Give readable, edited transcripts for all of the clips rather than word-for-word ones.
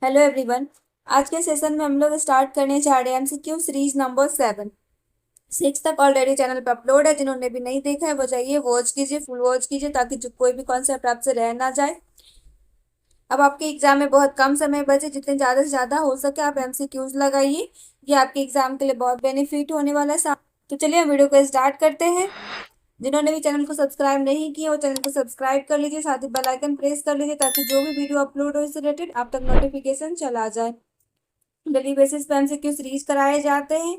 Hello everyone. आज के session में हम लोग स्टार्ट करने जा रहे हैं एमसीक्यू सीरीज नंबर 7। 6 तक ऑलरेडी चैनल पे अपलोड है। जिन्होंने भी नहीं देखा है वो जाइए वॉच कीजिए, फुल वॉच कीजिए, ताकि जो कोई भी कॉन्सेप्ट आपसे रह ना जाए। अब आपके एग्जाम में बहुत कम समय बचे, जितने ज़्यादा से ज़्यादा हो सके आप एमसीक्यूज लगाइए। ये आपके एग्जाम के लिए बहुत बेनिफिट होने वाला है। तो चलिए हम वीडियो को स्टार्ट करते हैं। जिन्होंने भी चैनल को सब्सक्राइब नहीं किया वो चैनल को सब्सक्राइब कर लीजिए, साथ ही बेल आइकन प्रेस कर लीजिए, ताकि जो भी वीडियो अपलोड हो इससे रिलेटेड आप तक नोटिफिकेशन चला जाए। डेली बेसिस पे एमसीक्यू सीरीज कराए जाते हैं,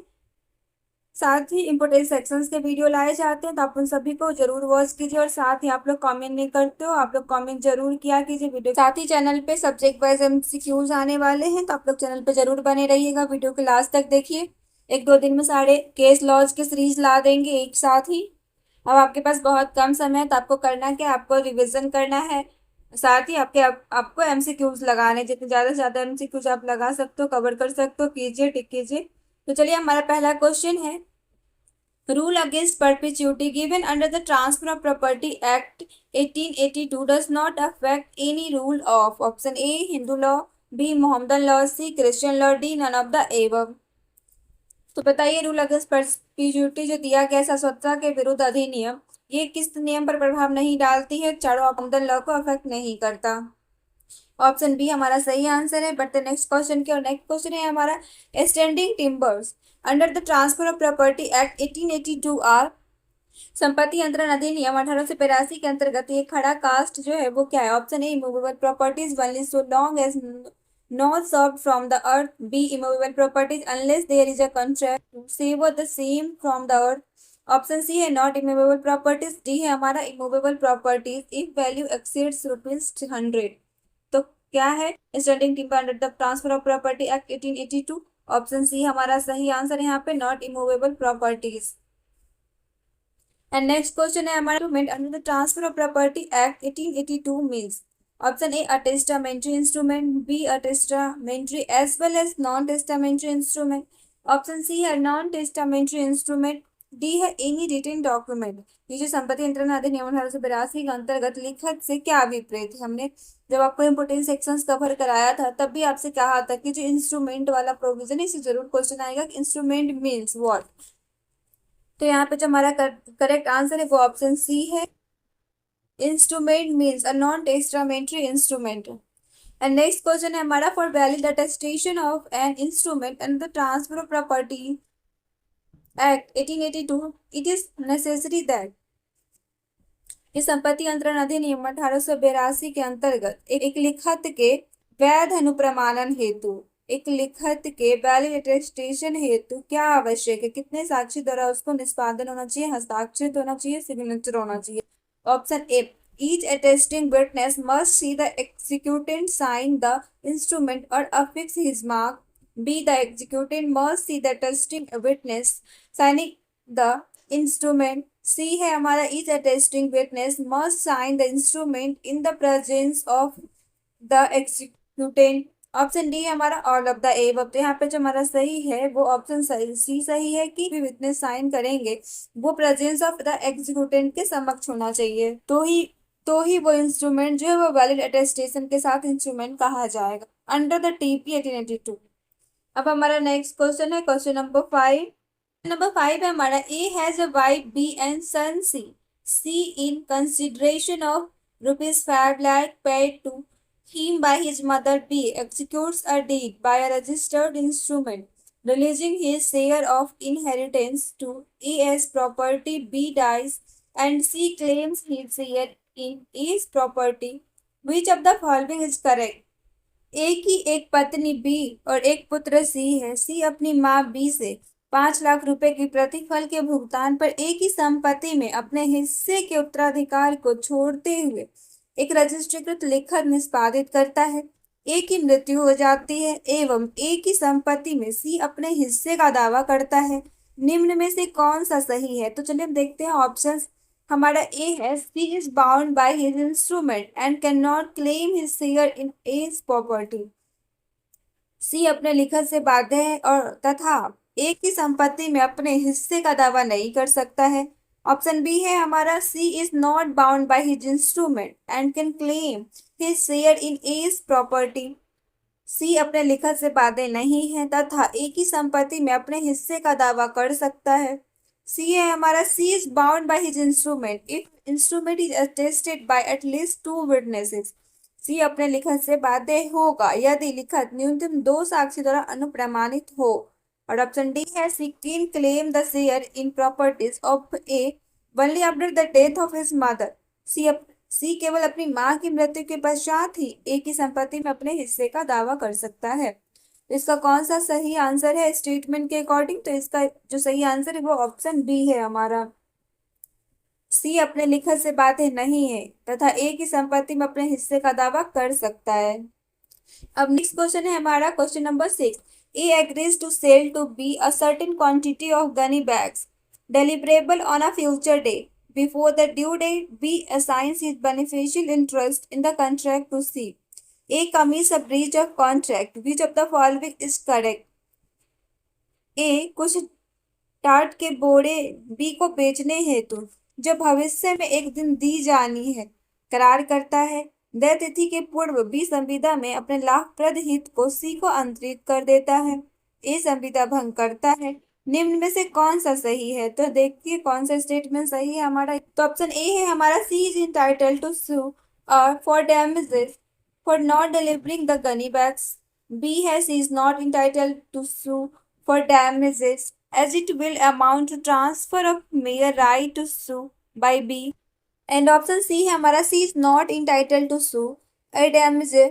साथ ही इम्पोर्टेंट सेक्शंस के वीडियो लाए जाते हैं, तो आप उन सभी को जरूर वॉच कीजिए। और साथ ही आप लोग कमेंट नहीं करते हो, आप लोग कमेंट जरूर किया कीजिए वीडियो। साथ ही चैनल पे सब्जेक्ट वाइज एमसीक्यूज आने वाले हैं, तो आप लोग चैनल पे जरूर बने रहिएगा। वीडियो के लास्ट तक देखिए। 1-2 दिन में सारे केस लॉज की सीरीज ला देंगे एक साथ ही। अब आपके पास बहुत कम समय है, तो आपको करना क्या है, आपको रिविजन करना है। साथ ही आपको एमसीक्यूज लगाने, जितने ज़्यादा से ज़्यादा एमसीक्यूज आप लगा सकते हो, कवर कर सकते हो, कीजिए, टिक कीजिए। तो चलिए हमारा पहला क्वेश्चन है, rule against perpetuity given under the transfer of property act 1882 does not affect any rule of. Option A Hindu law, B Mohammedan law, C Christian law, D none of the above. तो बताइए, rule against perpetuity जो दिया गया शाश्वतता के विरुद्ध अधिनियम, ये किस नियम पर प्रभाव नहीं डालती है? चारों मोहम्मदन लॉ को अफेक्ट नहीं करता। ऑप्शन बी हमारा सही आंसर है। बट द नेक्स्ट क्वेश्चन की, और नेक्स्ट क्वेश्चन है हमारा, standing timbers under the transfer of property act 1882 are. संपत्ति अंतरण अधिनियम 1882 के अंतर्गत ये खड़ा कास्ट जो है वो क्या है? Option A immovable properties only so long as not soft from the earth, B immovable properties unless there is a contract to sever the same from the earth. Option C है not immovable properties, D है हमारा immovable properties if value exceeds ₹100। तो क्या है standing timber under the transfer of property act 1882? Option C हमारा सही answer है यहाँ पे, not immovable properties. And next question है हमारा, under the transfer of property act 1882 means. Option A a testamentary instrument, B a testamentary as well as non testamentary instrument. Option C है non testamentary instrument, D है any written document. ये जो संपत्ति अंतरण अधिनियम 1882 के अंतर्गत लिखत से क्या अभिप्रेत है? हमने जब आपको इम्पोर्टेंट सेक्शंस कवर कराया था तब भी आपसे कहा था कि जो इंस्ट्रूमेंट वाला प्रोविजन है, इससे जरूर क्वेश्चन आएगा कि इंस्ट्रूमेंट मीन्स व्हाट। तो यहाँ पे जो हमारा करेक्ट आंसर है वो ऑप्शन सी है, instrument means a non testamentary instrument. And next question है हमारा, for valid attestation of an instrument and the transfer of property act 1882 it is necessary that. इस संपत्ति अंतरण अधिनियम 1882 के अंतर्गत एक लिखत के वैध अनुप्रमाणन हेतु, एक लिखत के वैलिड अटेस्टेशन हेतु क्या आवश्यक है? कितने साक्षी द्वारा उसको निष्पादन होना चाहिए, हस्ताक्षरित होना चाहिए, सिग्नेचर होना चाहिए? Option A each attesting witness must see the executant sign the instrument or affix his mark. B the executant must see the attesting witness signing the instrument. C है हमारा each attesting witness must sign the instrument in the presence of the executant. Option D हमारा all of the above. तो यहाँ पे जो हमारा सही है वो ऑप्शन सी सही है कि भी विटनेस साइन करेंगे वो प्रेजेंस ऑफ द एग्जीक्यूटेंट के समक्ष होना चाहिए, तो ही वो इंस्ट्रूमेंट जो है वो वैलिड अटेस्टेशन के साथ इंस्ट्रूमेंट कहा जाएगा अंडर द टीपी 1882। अब हमारा नेक्स्ट क्वेश्चन है क्वेश्चन नंबर 5। नंबर 5 है हमारा, A has a wife B and son C, C in consideration of ₹5 lakh paid to him by his mother B executes a deed by a registered instrument releasing his share of inheritance to A as property. B dies and C claims his share in A's property. Which of the following is correct? ए की एक पत्नी B और एक पुत्र सी है। सी अपनी माँ B से 5 लाख रुपए की प्रतिफल के भुगतान पर ए की संपत्ति में अपने हिस्से के उत्तराधिकार को छोड़ते हुए एक रजिस्ट्रीकृत लिखत निष्पादित करता है। ए की मृत्यु हो जाती है एवं ए की संपत्ति में सी अपने हिस्से का दावा करता है। निम्न में से कौन सा सही है? तो चलिए हम देखते हैं ऑप्शंस। हमारा ए है, C is bound by his instrument and cannot claim his share in A's property. C अपने लिखत से बाध्य है और तथा ए की संपत्ति में अपने हिस्से का दावा नहीं कर सकता है। ऑप्शन बी है हमारा, C is not bound by his instrument and can claim his share in A's property. C अपने लिखत से बाध्य नहीं है तथा ए की संपत्ति में अपने हिस्से का दावा कर सकता है। सी है हमारा, C is bound by his instrument if instrument is attested by at least 2 witnesses. C अपने लिखत से बाध्य होगा यदि लिखत न्यूनतम 2 साक्षी द्वारा अनुप्रमाणित हो। और ऑप्शन डी है, C can claim the share in properties of A only after the death of his mother. C केवल अपनी मां की मृत्यु के पश्चात ही ए की संपत्ति में अपने हिस्से का दावा कर सकता है। तो इसका कौन सा सही आंसर है स्टेटमेंट के अकॉर्डिंग? तो इसका जो सही आंसर है वो ऑप्शन बी है हमारा। सी अपने लिखत से बाध्य नहीं है तथा ए की संपत्ति में अपने हिस्से का दावा कर सकता है। अब नेक्स्ट क्वेश्चन है हमारा question number 6। A agrees to sell to B a certain quantity of gunny bags deliverable on a future day. Before the due date, B assigns his beneficial interest in the contract to C. A commits a breach of contract. Which of the following is correct? A कुछ टाट के बोरे B को बेचने हेतु जो भविष्य में एक दिन दी जानी है करार करता है। देय तिथि के पूर्व B संविदा में अपने लाभप्रद हित को C को अंतरित कर देता है। A संविदा भंग करता है। निम्न में से कौन सा सही है? तो देखिए कौन सा स्टेटमेंट सही है हमारा। तो ऑप्शन ए है हमारा, C is entitled to sue for damages for not delivering the gunny bags. B है, C is not entitled to sue for damages as it will amount to transfer of mere right to sue by B. And option C है हमारा, C is not entitled to sue a damager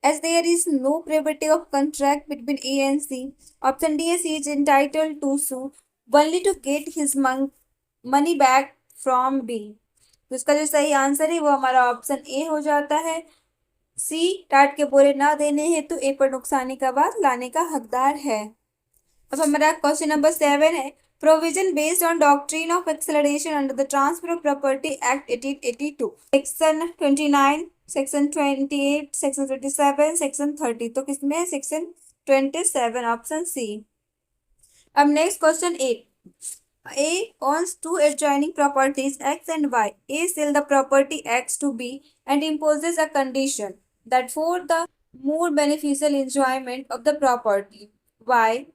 as there is no privity of contract between A and C. Option D is, C is entitled to sue only to get his money back from B. तो इसका जो सही answer है वो हमारा option ए हो जाता है। सी टाट के बोरे ना देने हेतु ए पर नुकसानी का बाद लाने का हकदार है। अब हमारा क्वेश्चन नंबर 7 है, provision based on doctrine of acceleration under the transfer of property act 1882, section 29, section 28, section 27, section 30। तो किसमें है? Section 27, option C. अब next question 8। A owns two adjoining properties X and Y. A sells the property X to B and imposes a condition that for the more beneficial enjoyment of the property Y,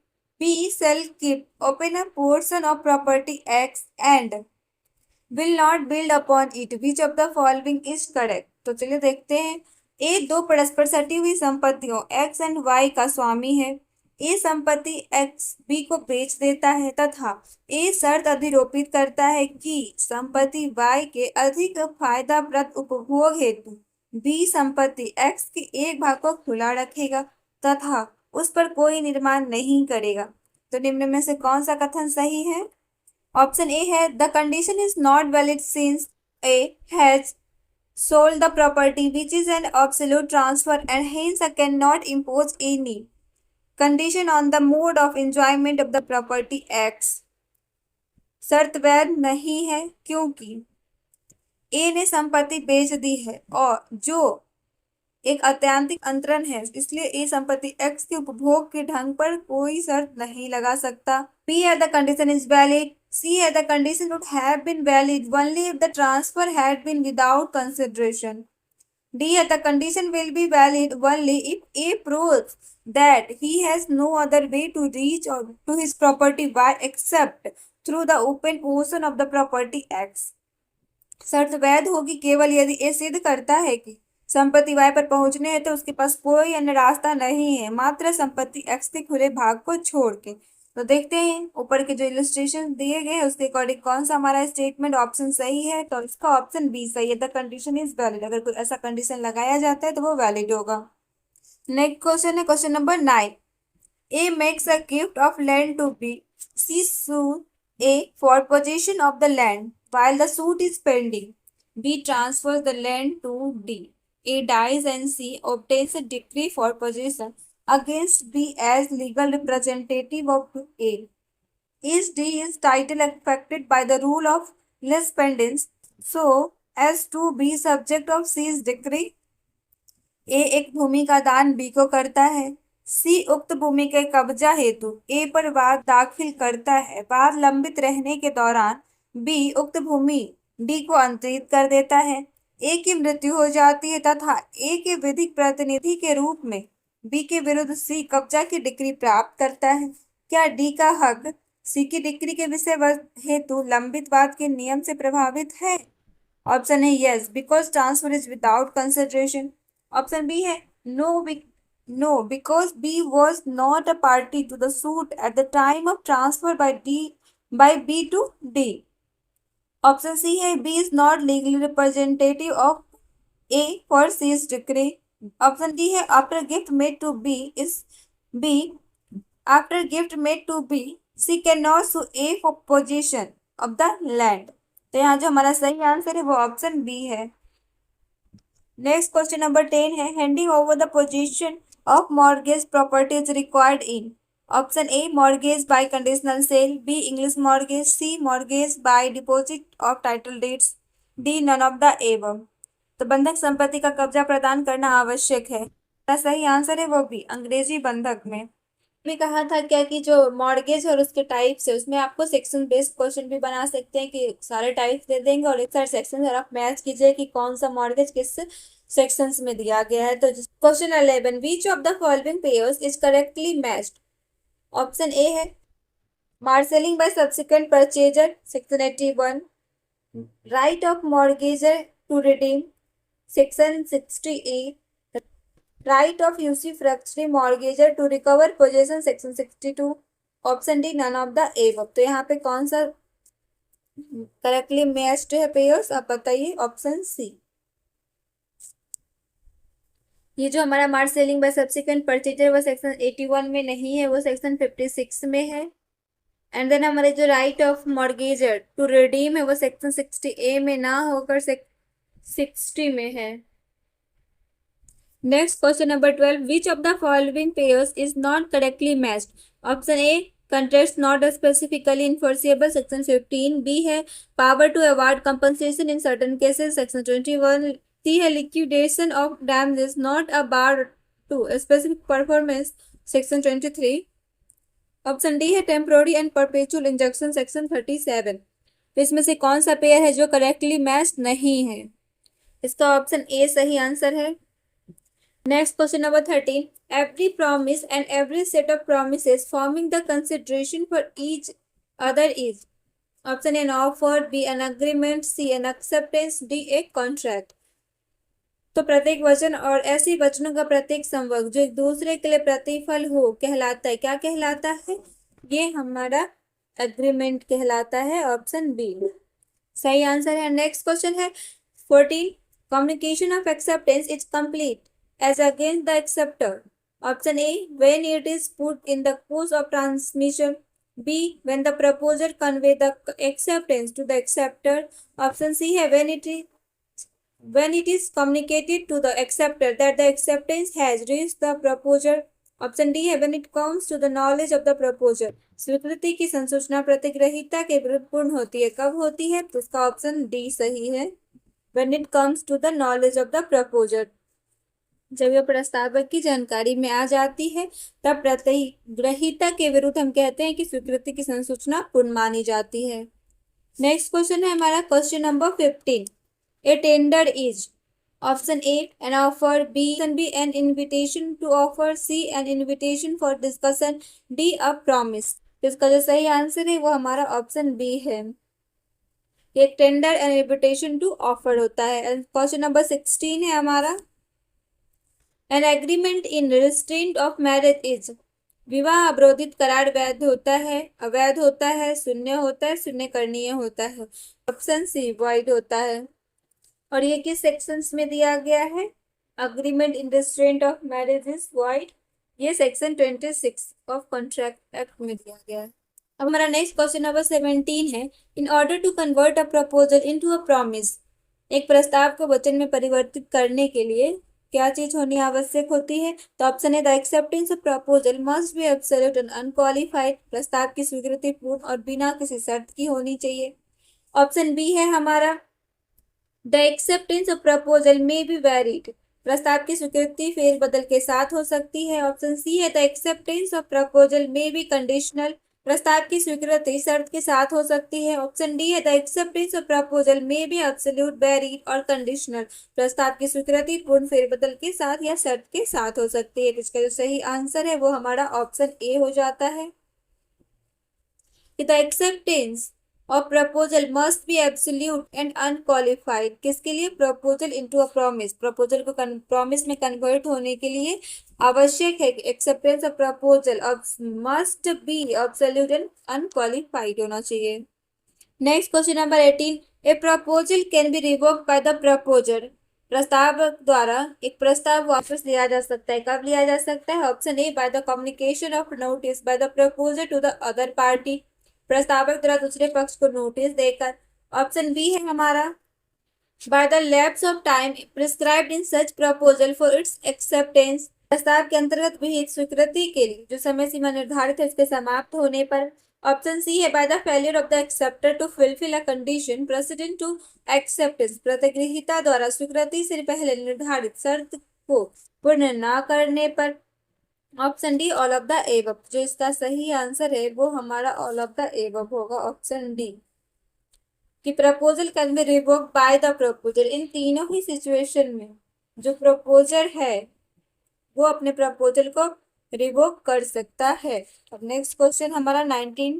B shall keep open a portion of property X and will not build upon it. Which of the following is correct? तो चलिए देखते हैं। A दो परस्पर सटी हुई संपत्तियों X and Y का स्वामी है। ए संपत्ति X B को बेच देता है तथा ए शर्त अधिरोपित करता है कि संपत्ति Y के अधिक फायदाप्रद उपभोग हेतु B संपत्ति X के एक भाग को खुला रखेगा तथा उस पर कोई निर्माण नहीं करेगा। तो निम्न में से कौन सा कथन सही है? ऑप्शन ए है, the condition is not valid since A has sold the property which is an absolute transfer and hence can not impose any condition on the mode of enjoyment of the property X। शर्त वैध नहीं है क्योंकि ए ने संपत्ति बेच दी है और जो एक अत्यंतिक अंतरण है, इसलिए ए संपत्ति X के उपभोग के ढंग पर कोई शर्त नहीं लगा सकता। B है, the condition is valid. C है, the condition would have been valid only if the transfer had been without consideration. D है, the condition will be valid only if A proves that he has no other way to reach or to his property Y except through the open portion of the property X। शर्त वैध होगी केवल यदि ए सिद्ध करता है कि संपत्ति Y पर पहुंचने है तो उसके पास कोई अन्य रास्ता नहीं है मात्र संपत्ति X के खुले भाग को छोड़ के। तो देखते हैं ऊपर के जो इलस्ट्रेशन दिए गए हैं उसके अकॉर्डिंग कौन सा हमारा स्टेटमेंट ऑप्शन सही है। तो इसका ऑप्शन बी सही है, द कंडीशन इज वैलिड। अगर कोई ऐसा कंडीशन लगाया जाता है तो वो वैलिड होगा। नेक्स्ट क्वेश्चन है question number 9। A makes a gift of land to B, C sues A for possession of the land while the suit is pending. B transfers the land to D. A dies and C obtains a decree for possession against B as legal representative of A. Is D's title affected by the rule of less pendants so as to be subject of C's decree? A एक भूमि का दान B को करता है। C उक्त भूमि के कब्जा हेतु A पर वाद दाखिल करता है। वाद लंबित रहने के दौरान B उक्त भूमि D को अंतरित कर देता है। A की मृत्यु हो जाती है तथा A के विधिक प्रतिनिधि के रूप में बी के विरुद्ध सी कब्जा की डिक्री प्राप्त करता है? क्या डी का हक सी की डिक्री के विषय हेतु लंबित वाद के नियम से प्रभावित है? Option A yes, because transfer is without consideration. Option B है no, because B was not a party to the suit at the time of transfer by B to D. Option C है B is not legally representative of A for C's decree. Option D है after gift made to B is B after gift made to B C cannot sue A for possession of the land. तो यहाँ जो हमारा सही answer है वो option B है। Next question number 10 है, handing over the possession of mortgage property is required in? Option A mortgage by conditional sale, B English mortgage, C mortgage by deposit of title deeds, D none of the above. तो बंधक संपत्ति का कब्जा प्रदान करना आवश्यक है। सही आंसर है वो भी अंग्रेजी बंधक में भी कहा था क्या कि जो मॉर्गेज और उसके टाइप्स है उसमें आपको सेक्शन बेस्ड क्वेश्चन भी बना सकते हैं कि सारे टाइप्स दे देंगे और एक सारे सेक्शन आप मैच कीजिए कि कौन सा मॉर्गेज किस सेक्शंस में दिया गया है। तो question 11, which of the following pairs is correctly matched? Option A है marshalling by subsequent purchaser, section 81, right of mortgagor to redeem, section 60A, right of usufructuary mortgagor to recover possession, section 62, option D none of the above. तो यहाँ पे कौन सा correctly matched है pairs, आप बताइए। Option C. ये जो हमारा मार्सेलिंग बाय सब्सिक्वेंट परचेजर वो सेक्शन 81 में नहीं है, वो सेक्शन 56 में है। एंड देन हमारे जो right of mortgagor to redeem है वो सेक्शन 60A में ना होकर 60 में है। Next question number 12, which of the following pairs is not correctly matched? Option A contracts not specifically enforceable, section 15, B है power to award compensation in certain cases, section 21, C है liquidation of damages not a bar to specific performance, section 23, option D है temporary and perpetual injunction, section 37। तो इसमें से कौन सा pair है जो करेक्टली मैच्ड नहीं है? इसका ऑप्शन ए सही आंसर है। Next question number 13. Every promise and every set of promises forming the consideration for each other is? Option A an offer, B an agreement, C an acceptance, D a contract. तो प्रत्येक वचन और ऐसे वचनों का प्रत्येक संवर्ग जो एक दूसरे के लिए प्रतिफल हो कहलाता है, क्या कहलाता है? ये हमारा एग्रीमेंट कहलाता है, ऑप्शन बी सही आंसर है। नेक्स्ट क्वेश्चन है 14. Communication of acceptance is complete as against the acceptor. Option A when it is put in the course of transmission, B when the proposer convey the acceptance to the acceptor. Option C है when it is communicated to the acceptor that the acceptance has reached the proposer. Option D है when it comes to the knowledge of the proposer. स्वीकृति की संसूचना प्रतिग्रहीता के विरुद्ध पूर्ण होती है, कब होती है? तो इसका ऑप्शन डी सही है, when it comes to the knowledge of the proposer, जब यह प्रस्तावक की जानकारी में आ जाती है तब प्रतिग्रहीता के विरुद्ध हम कहते हैं कि स्वीकृति की संसूचना पूर्ण मानी जाती है। नेक्स्ट क्वेश्चन है हमारा question number 15. A tender is? Option A an offer, B an invitation to offer, C an invitation for discussion, D a promise. इसका जो सही आंसर है वो हमारा ऑप्शन बी है, एक tender an invitation to offer होता है। क्वेश्चन नंबर 16 है हमारा, an agreement in restraint of marriage is? विवाह अवरोधित करार वैध होता है, अवैध होता है, शून्य होता है, शून्य करणीय होता है। ऑप्शन सी वॉइड होता है। और ये किस सेक्शंस में दिया गया है? Agreement in restraint of marriage is void, ये सेक्शन 26 ऑफ कॉन्ट्रैक्ट एक्ट में दिया गया है। अब हमारा नेक्स्ट क्वेश्चन नंबर 17 है, in order to convert a proposal into a promise, एक प्रस्ताव को वचन में परिवर्तित करने के लिए क्या चीज होनी आवश्यक होती है? तो ऑप्शन है the acceptance of proposal must be absolute and unqualified, प्रस्ताव की स्वीकृति पूर्ण और बिना किसी शर्त की होनी चाहिए। ऑप्शन बी है हमारा द एक्सेप्टेंस ऑफ प्रपोजल में बी वैरिड, प्रस्ताव की स्वीकृति फेरबदल के साथ हो सकती है। ऑप्शन सी है द एक्सेप्टेंस ऑफ प्रपोजल में बी कंडीशनल प्रस्ताव की स्वीकृति शर्त के साथ हो सकती है। ऑप्शन डी है the acceptance of proposal may be absolute, varied और कंडीशनल। प्रस्ताव की स्वीकृति पूर्ण फेरबदल के साथ या शर्त के साथ हो सकती है। इसका जो सही आंसर है वो हमारा ऑप्शन ए हो जाता है कि the acceptance of proposal must be absolute and unqualified. किसके लिए? Proposal into a promise, proposal को प्रॉमिस में कन्वर्ट होने के लिए आवश्यक है कि acceptance of proposal must be absolute and unqualified होना चाहिए। Next question number 18, A proposal can be revoked by the proposer. प्रस्ताव द्वारा एक प्रस्ताव वापस लिया जा सकता है। कब लिया जा सकता है? Option A by the communication of notice by the proposer to the other party, प्रस्तावक द्वारा दूसरे पक्ष को नोटिस देकर। ऑप्शन बी है हमारा by the lapse of time prescribed in such proposal for its acceptance, प्रस्ताव के अंतर्गत विहित स्वीकृति के लिए जो समय सीमा निर्धारित है उसके समाप्त होने पर। ऑप्शन सी है by the failure of the acceptor to fulfil a condition precedent to acceptance, प्रतिगृहीता द्वारा स्वीकृति से पहले निर्धारित शर्त को पूर्ण न करने पर। Option D all of the above. जो इसका सही आंसर है वो हमारा ऑल ऑफ द एबव होगा, ऑप्शन डी कि proposal can be revoked by the proposer. इन तीनों ही सिचुएशन में जो प्रपोजर है वो अपने प्रपोजल को रिवोक कर सकता है। अब नेक्स्ट क्वेश्चन हमारा 19,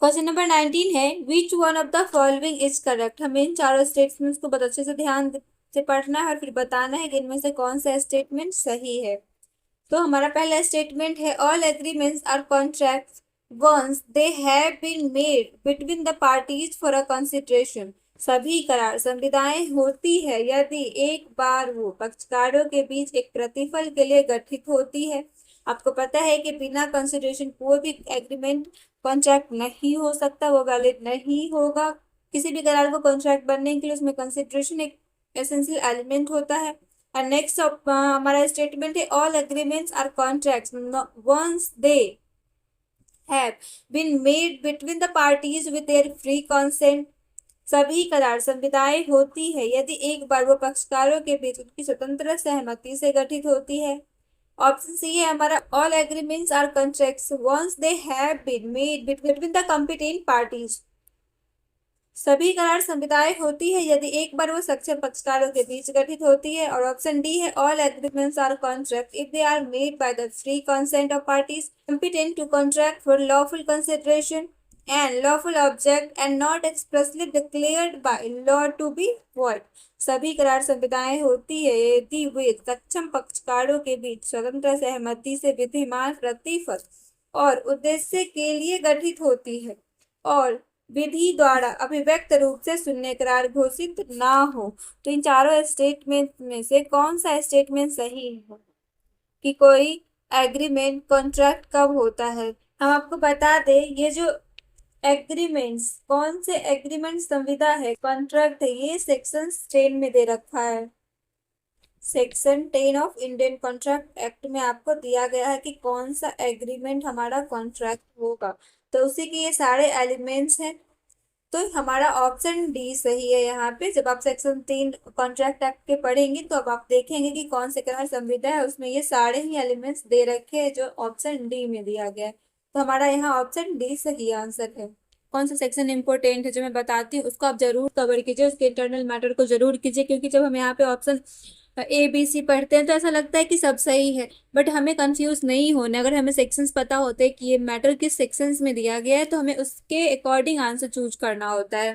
क्वेश्चन नंबर 19 है विच one of the following is correct. हमें इन चारों स्टेटमेंट्स को बहुत अच्छे से ध्यान से पढ़ना है और फिर बताना है कि इनमें से कौन सा स्टेटमेंट सही है। तो हमारा पहला स्टेटमेंट है all agreements are contracts once they have been made between the parties for a consideration. सभी करार संविदाएं होती है यदि एक बार वो पक्षकारों के बीच एक प्रतिफल के लिए गठित होती है। आपको पता है कि बिना कंसिडरेशन कोई भी एग्रीमेंट कॉन्ट्रैक्ट नहीं हो सकता, वो वैलिड नहीं होगा। किसी भी करार को कॉन्ट्रैक्ट बनने के लिए उसमें कंसिडरेशन एक एसेंशियल एलिमेंट होता है। और नेक्स्ट हमारा स्टेटमेंट है all agreements are contracts once they have been made between the parties with their free consent. सभी करार संविदाएं होती है यदि एक बार वो पक्षकारों के बीच उनकी स्वतंत्र सहमति से गठित होती है। ऑप्शन सी है हमारा all agreements are contracts once they have been made between the competent parties. सभी करार संविदाएं होती है यदि एक बार वो सक्षम पक्षकारों के बीच गठित होती है। और ऑप्शन डी है all agreements are contract if they are made by the free consent of parties competent to contract for lawful consideration and lawful object and not expressly declared by law to be void। सभी करार संविदाएं होती है यदि वे सक्षम पक्षकारों के बीच स्वतंत्र सहमति से विद्यमान प्रतिफल और उद्देश्य के लिए गठित होती है और विधि द्वारा अभिव्यक्त रूप से शून्य करार घोषित ना हो। तो इन चारों स्टेटमेंट में से कौन सा स्टेटमेंट सही है कि कोई एग्रीमेंट कॉन्ट्रैक्ट कब होता है? हम आपको बता दें ये जो एग्रीमेंट्स कौन से एग्रीमेंट संविदा है, कॉन्ट्रैक्ट है, ये सेक्शन 10 में दे रखा है। Section 10 of Indian contract act में आपको दिया गया है कि कौन सा एग्रीमेंट हमारा कॉन्ट्रैक्ट होगा। तो उसी के ये सारे एलिमेंट्स हैं। तो हमारा ऑप्शन डी सही है। यहाँ पे जब आप सेक्शन 3 कॉन्ट्रैक्ट एक्ट के पढ़ेंगे तो अब आप देखेंगे कि कौन से करार संविदा है, उसमें ये सारे ही एलिमेंट्स दे रखे हैं जो ऑप्शन डी में दिया गया है। तो हमारा यहाँ ऑप्शन डी सही आंसर है। कौन सा सेक्शन इंपॉर्टेंट है जो मैं बताती हूँ उसको आप जरूर कवर कीजिए, उसके इंटरनल मैटर को जरूर कीजिए, क्योंकि जब हम यहाँ पे ऑप्शन ए बी सी पढ़ते हैं तो ऐसा लगता है कि सब सही है, बट हमें कंफ्यूज नहीं होना। अगर हमें सेक्शंस पता होते हैं कि ये मैटर किस सेक्शंस में दिया गया है तो हमें उसके अकॉर्डिंग आंसर चूज करना होता है।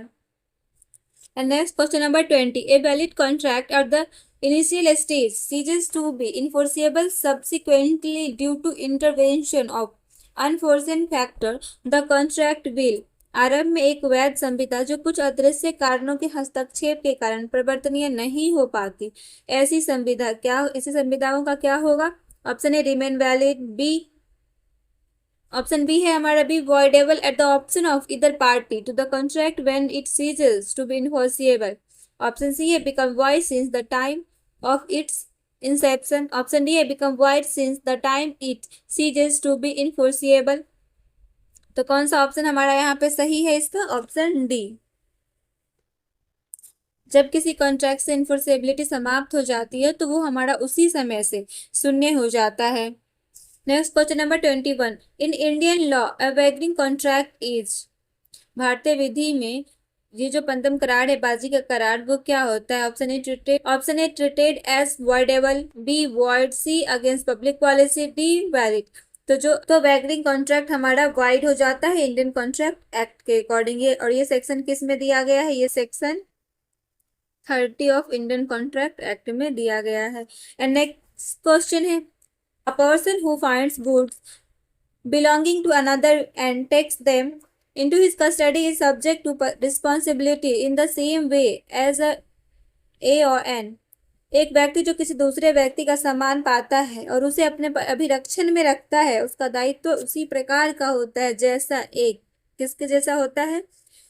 And next question number 20, a valid contract at the initial stage ceases to be enforceable subsequently due to intervention of unforeseen factor, the contract will। आरंभ में एक वैध संविदा जो कुछ अदृश्य कारणों के हस्तक्षेप के कारण परिवर्तनीय नहीं हो पाती, ऐसी संविदा क्या, ऐसी संविदाओं का क्या होगा? Option A remain valid, B option B है हमारा B voidable at the option of either party to the contract when it ceases to be enforceable। Option C है become void since the time of its inception। Option D है become void since the time it ceases to be enforceable। तो कौन सा option हमारा यहाँ पे सही है? इसका ऑप्शन डी। जब किसी कॉन्ट्रैक्ट से इन्फोर्सेबिलिटी समाप्त हो जाती है तो वो हमारा उसी समय से शून्य हो जाता है। Next question number 21, in Indian law a wagering contract is, भारतीय विधि में ये जो पंतम करार है, बाजी का करार, वो क्या होता है? Option A treated as voidable, B void, C against public policy, D valid. तो वैगरिंग कॉन्ट्रैक्ट हमारा वाइड हो जाता है इंडियन कॉन्ट्रैक्ट एक्ट के अकॉर्डिंग। और ये सेक्शन किस में दिया गया है? ये section 30 of Indian contract act में दिया गया है। एंड नेक्स्ट क्वेश्चन है, a person who finds goods belonging to another and takes them into his custody is subject to responsibility in the same way as a or n। एक व्यक्ति जो किसी दूसरे व्यक्ति का सामान पाता है और उसे अपने अभिरक्षण में रखता है, उसका दायित्व उसी प्रकार का होता है जैसा एक, किसके जैसा होता है?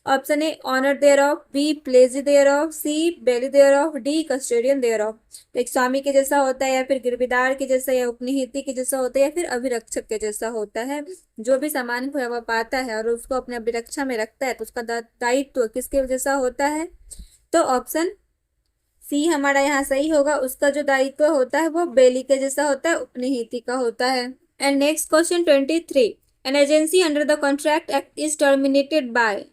Option A owner thereof, B pledge thereof, C bailee thereof, D custodian thereof. तो एक स्वामी के जैसा होता है, या फिर गिरविदार के जैसा, या उपनिहिती के जैसा होता है, या फिर अभिरक्षक के जैसा होता है। जो भी सामान को वह पाता है और उसको अपने अभिरक्षा में रखता है, तो उसका दायित्व किसके जैसा होता है? तो ऑप्शन सी हमारा यहाँ सही होगा। उसका जो दायित्व होता है वो बेली के जैसा होता है, उपनिहिती का होता है। And next question 23, an agency under the contract act is terminated bye,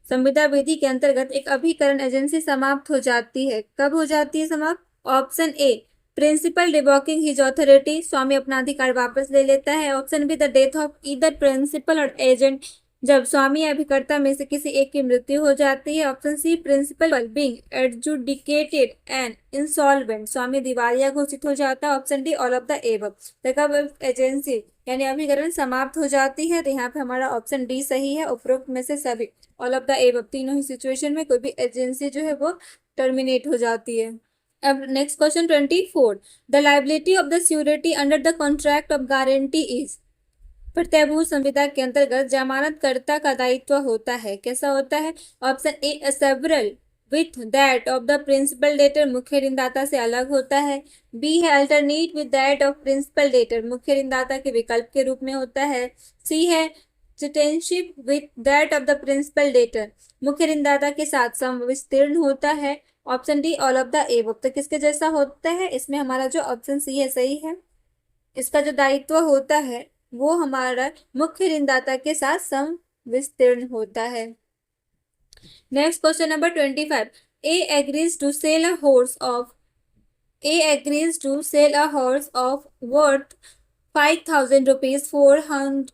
संविदा विधि के अंतर्गत एक अभिकरण एजेंसी समाप्त हो जाती है। कब हो जाती है समाप्त? Option A principal revoking his authority, स्वामी अपना अधिकार वापस ले लेता है। Option B the death of either principal और एजेंट, जब स्वामी या अभिकर्ता में से किसी एक की मृत्यु हो जाती है। Option C principal being adjudicated and insolvent, स्वामी दिवालिया घोषित हो जाता है। Option D all of the above. कब एजेंसी यानी अभिकरण समाप्त हो जाती है, तो यहाँ पे हमारा ऑप्शन डी सही है, उपरोक्त में से सभी, ऑल ऑफ द एबव, तीनों ही सिचुएशन में कोई भी एजेंसी जो है वो टर्मिनेट हो जाती है। अब next question 24, the liability of the surety under the contract of guarantee is, प्रत्ययभूत संविदा के अंतर्गत जमानतकर्ता का दायित्व होता है, कैसा होता है? Option A several with that of the principal debtor, मुख्य ऋणदाता से अलग होता है। बी है alternate with that of principal debtor, मुख्य ऋणदाता के विकल्प के रूप में होता है। सी है citizenship with that of the principal debtor, मुख्य ऋणदाता के साथ समविस्तीर्ण होता है। Option D all of the above. तो किसके जैसा होता है? इसमें हमारा जो ऑप्शन सी है सही है। इसका जो दायित्व होता है वो हमारा मुख्य ऋणदाता के साथ समविस्तीर्ण होता है। Next question number 25, A agrees to sell a horse of worth 5,000 rupees for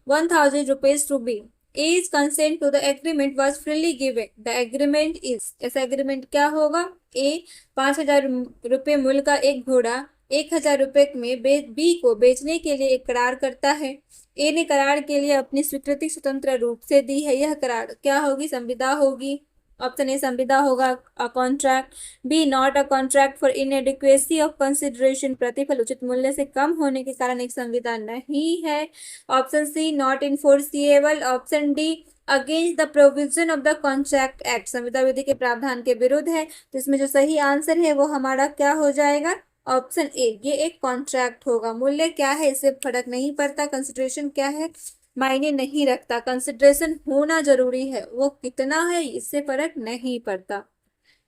1,000 rupees to B. A's consent to the agreement was freely given. The agreement is, ऐसा एग्रीमेंट क्या होगा? ए 5,000 रुपये मूल्य का एक घोड़ा 1,000 रुपये में बी को बेचने के लिए एक करार करता है। ए ने करार के लिए अपनी स्वीकृति स्वतंत्र रूप से दी है। यह करार क्या होगी? संविदा होगी। ऑप्शन ए संविदा होगा, a contract. B not a contract for inadequacy of consideration, प्रतिफल उचित मूल्य से कम होने के कारण एक संविदा नहीं है। Option C not enforceable. Option D against the provision of the contract act, संविदा विधि के प्रावधान के विरुद्ध है। तो इसमें जो सही आंसर है वो हमारा क्या हो जाएगा? ऑप्शन ए, ये एक कॉन्ट्रैक्ट होगा। मूल्य क्या है इससे फर्क नहीं पड़ता, कंसिडरेशन क्या है मायने नहीं रखता, कंसिडरेशन होना जरूरी है, वो कितना है इससे फर्क नहीं पड़ता।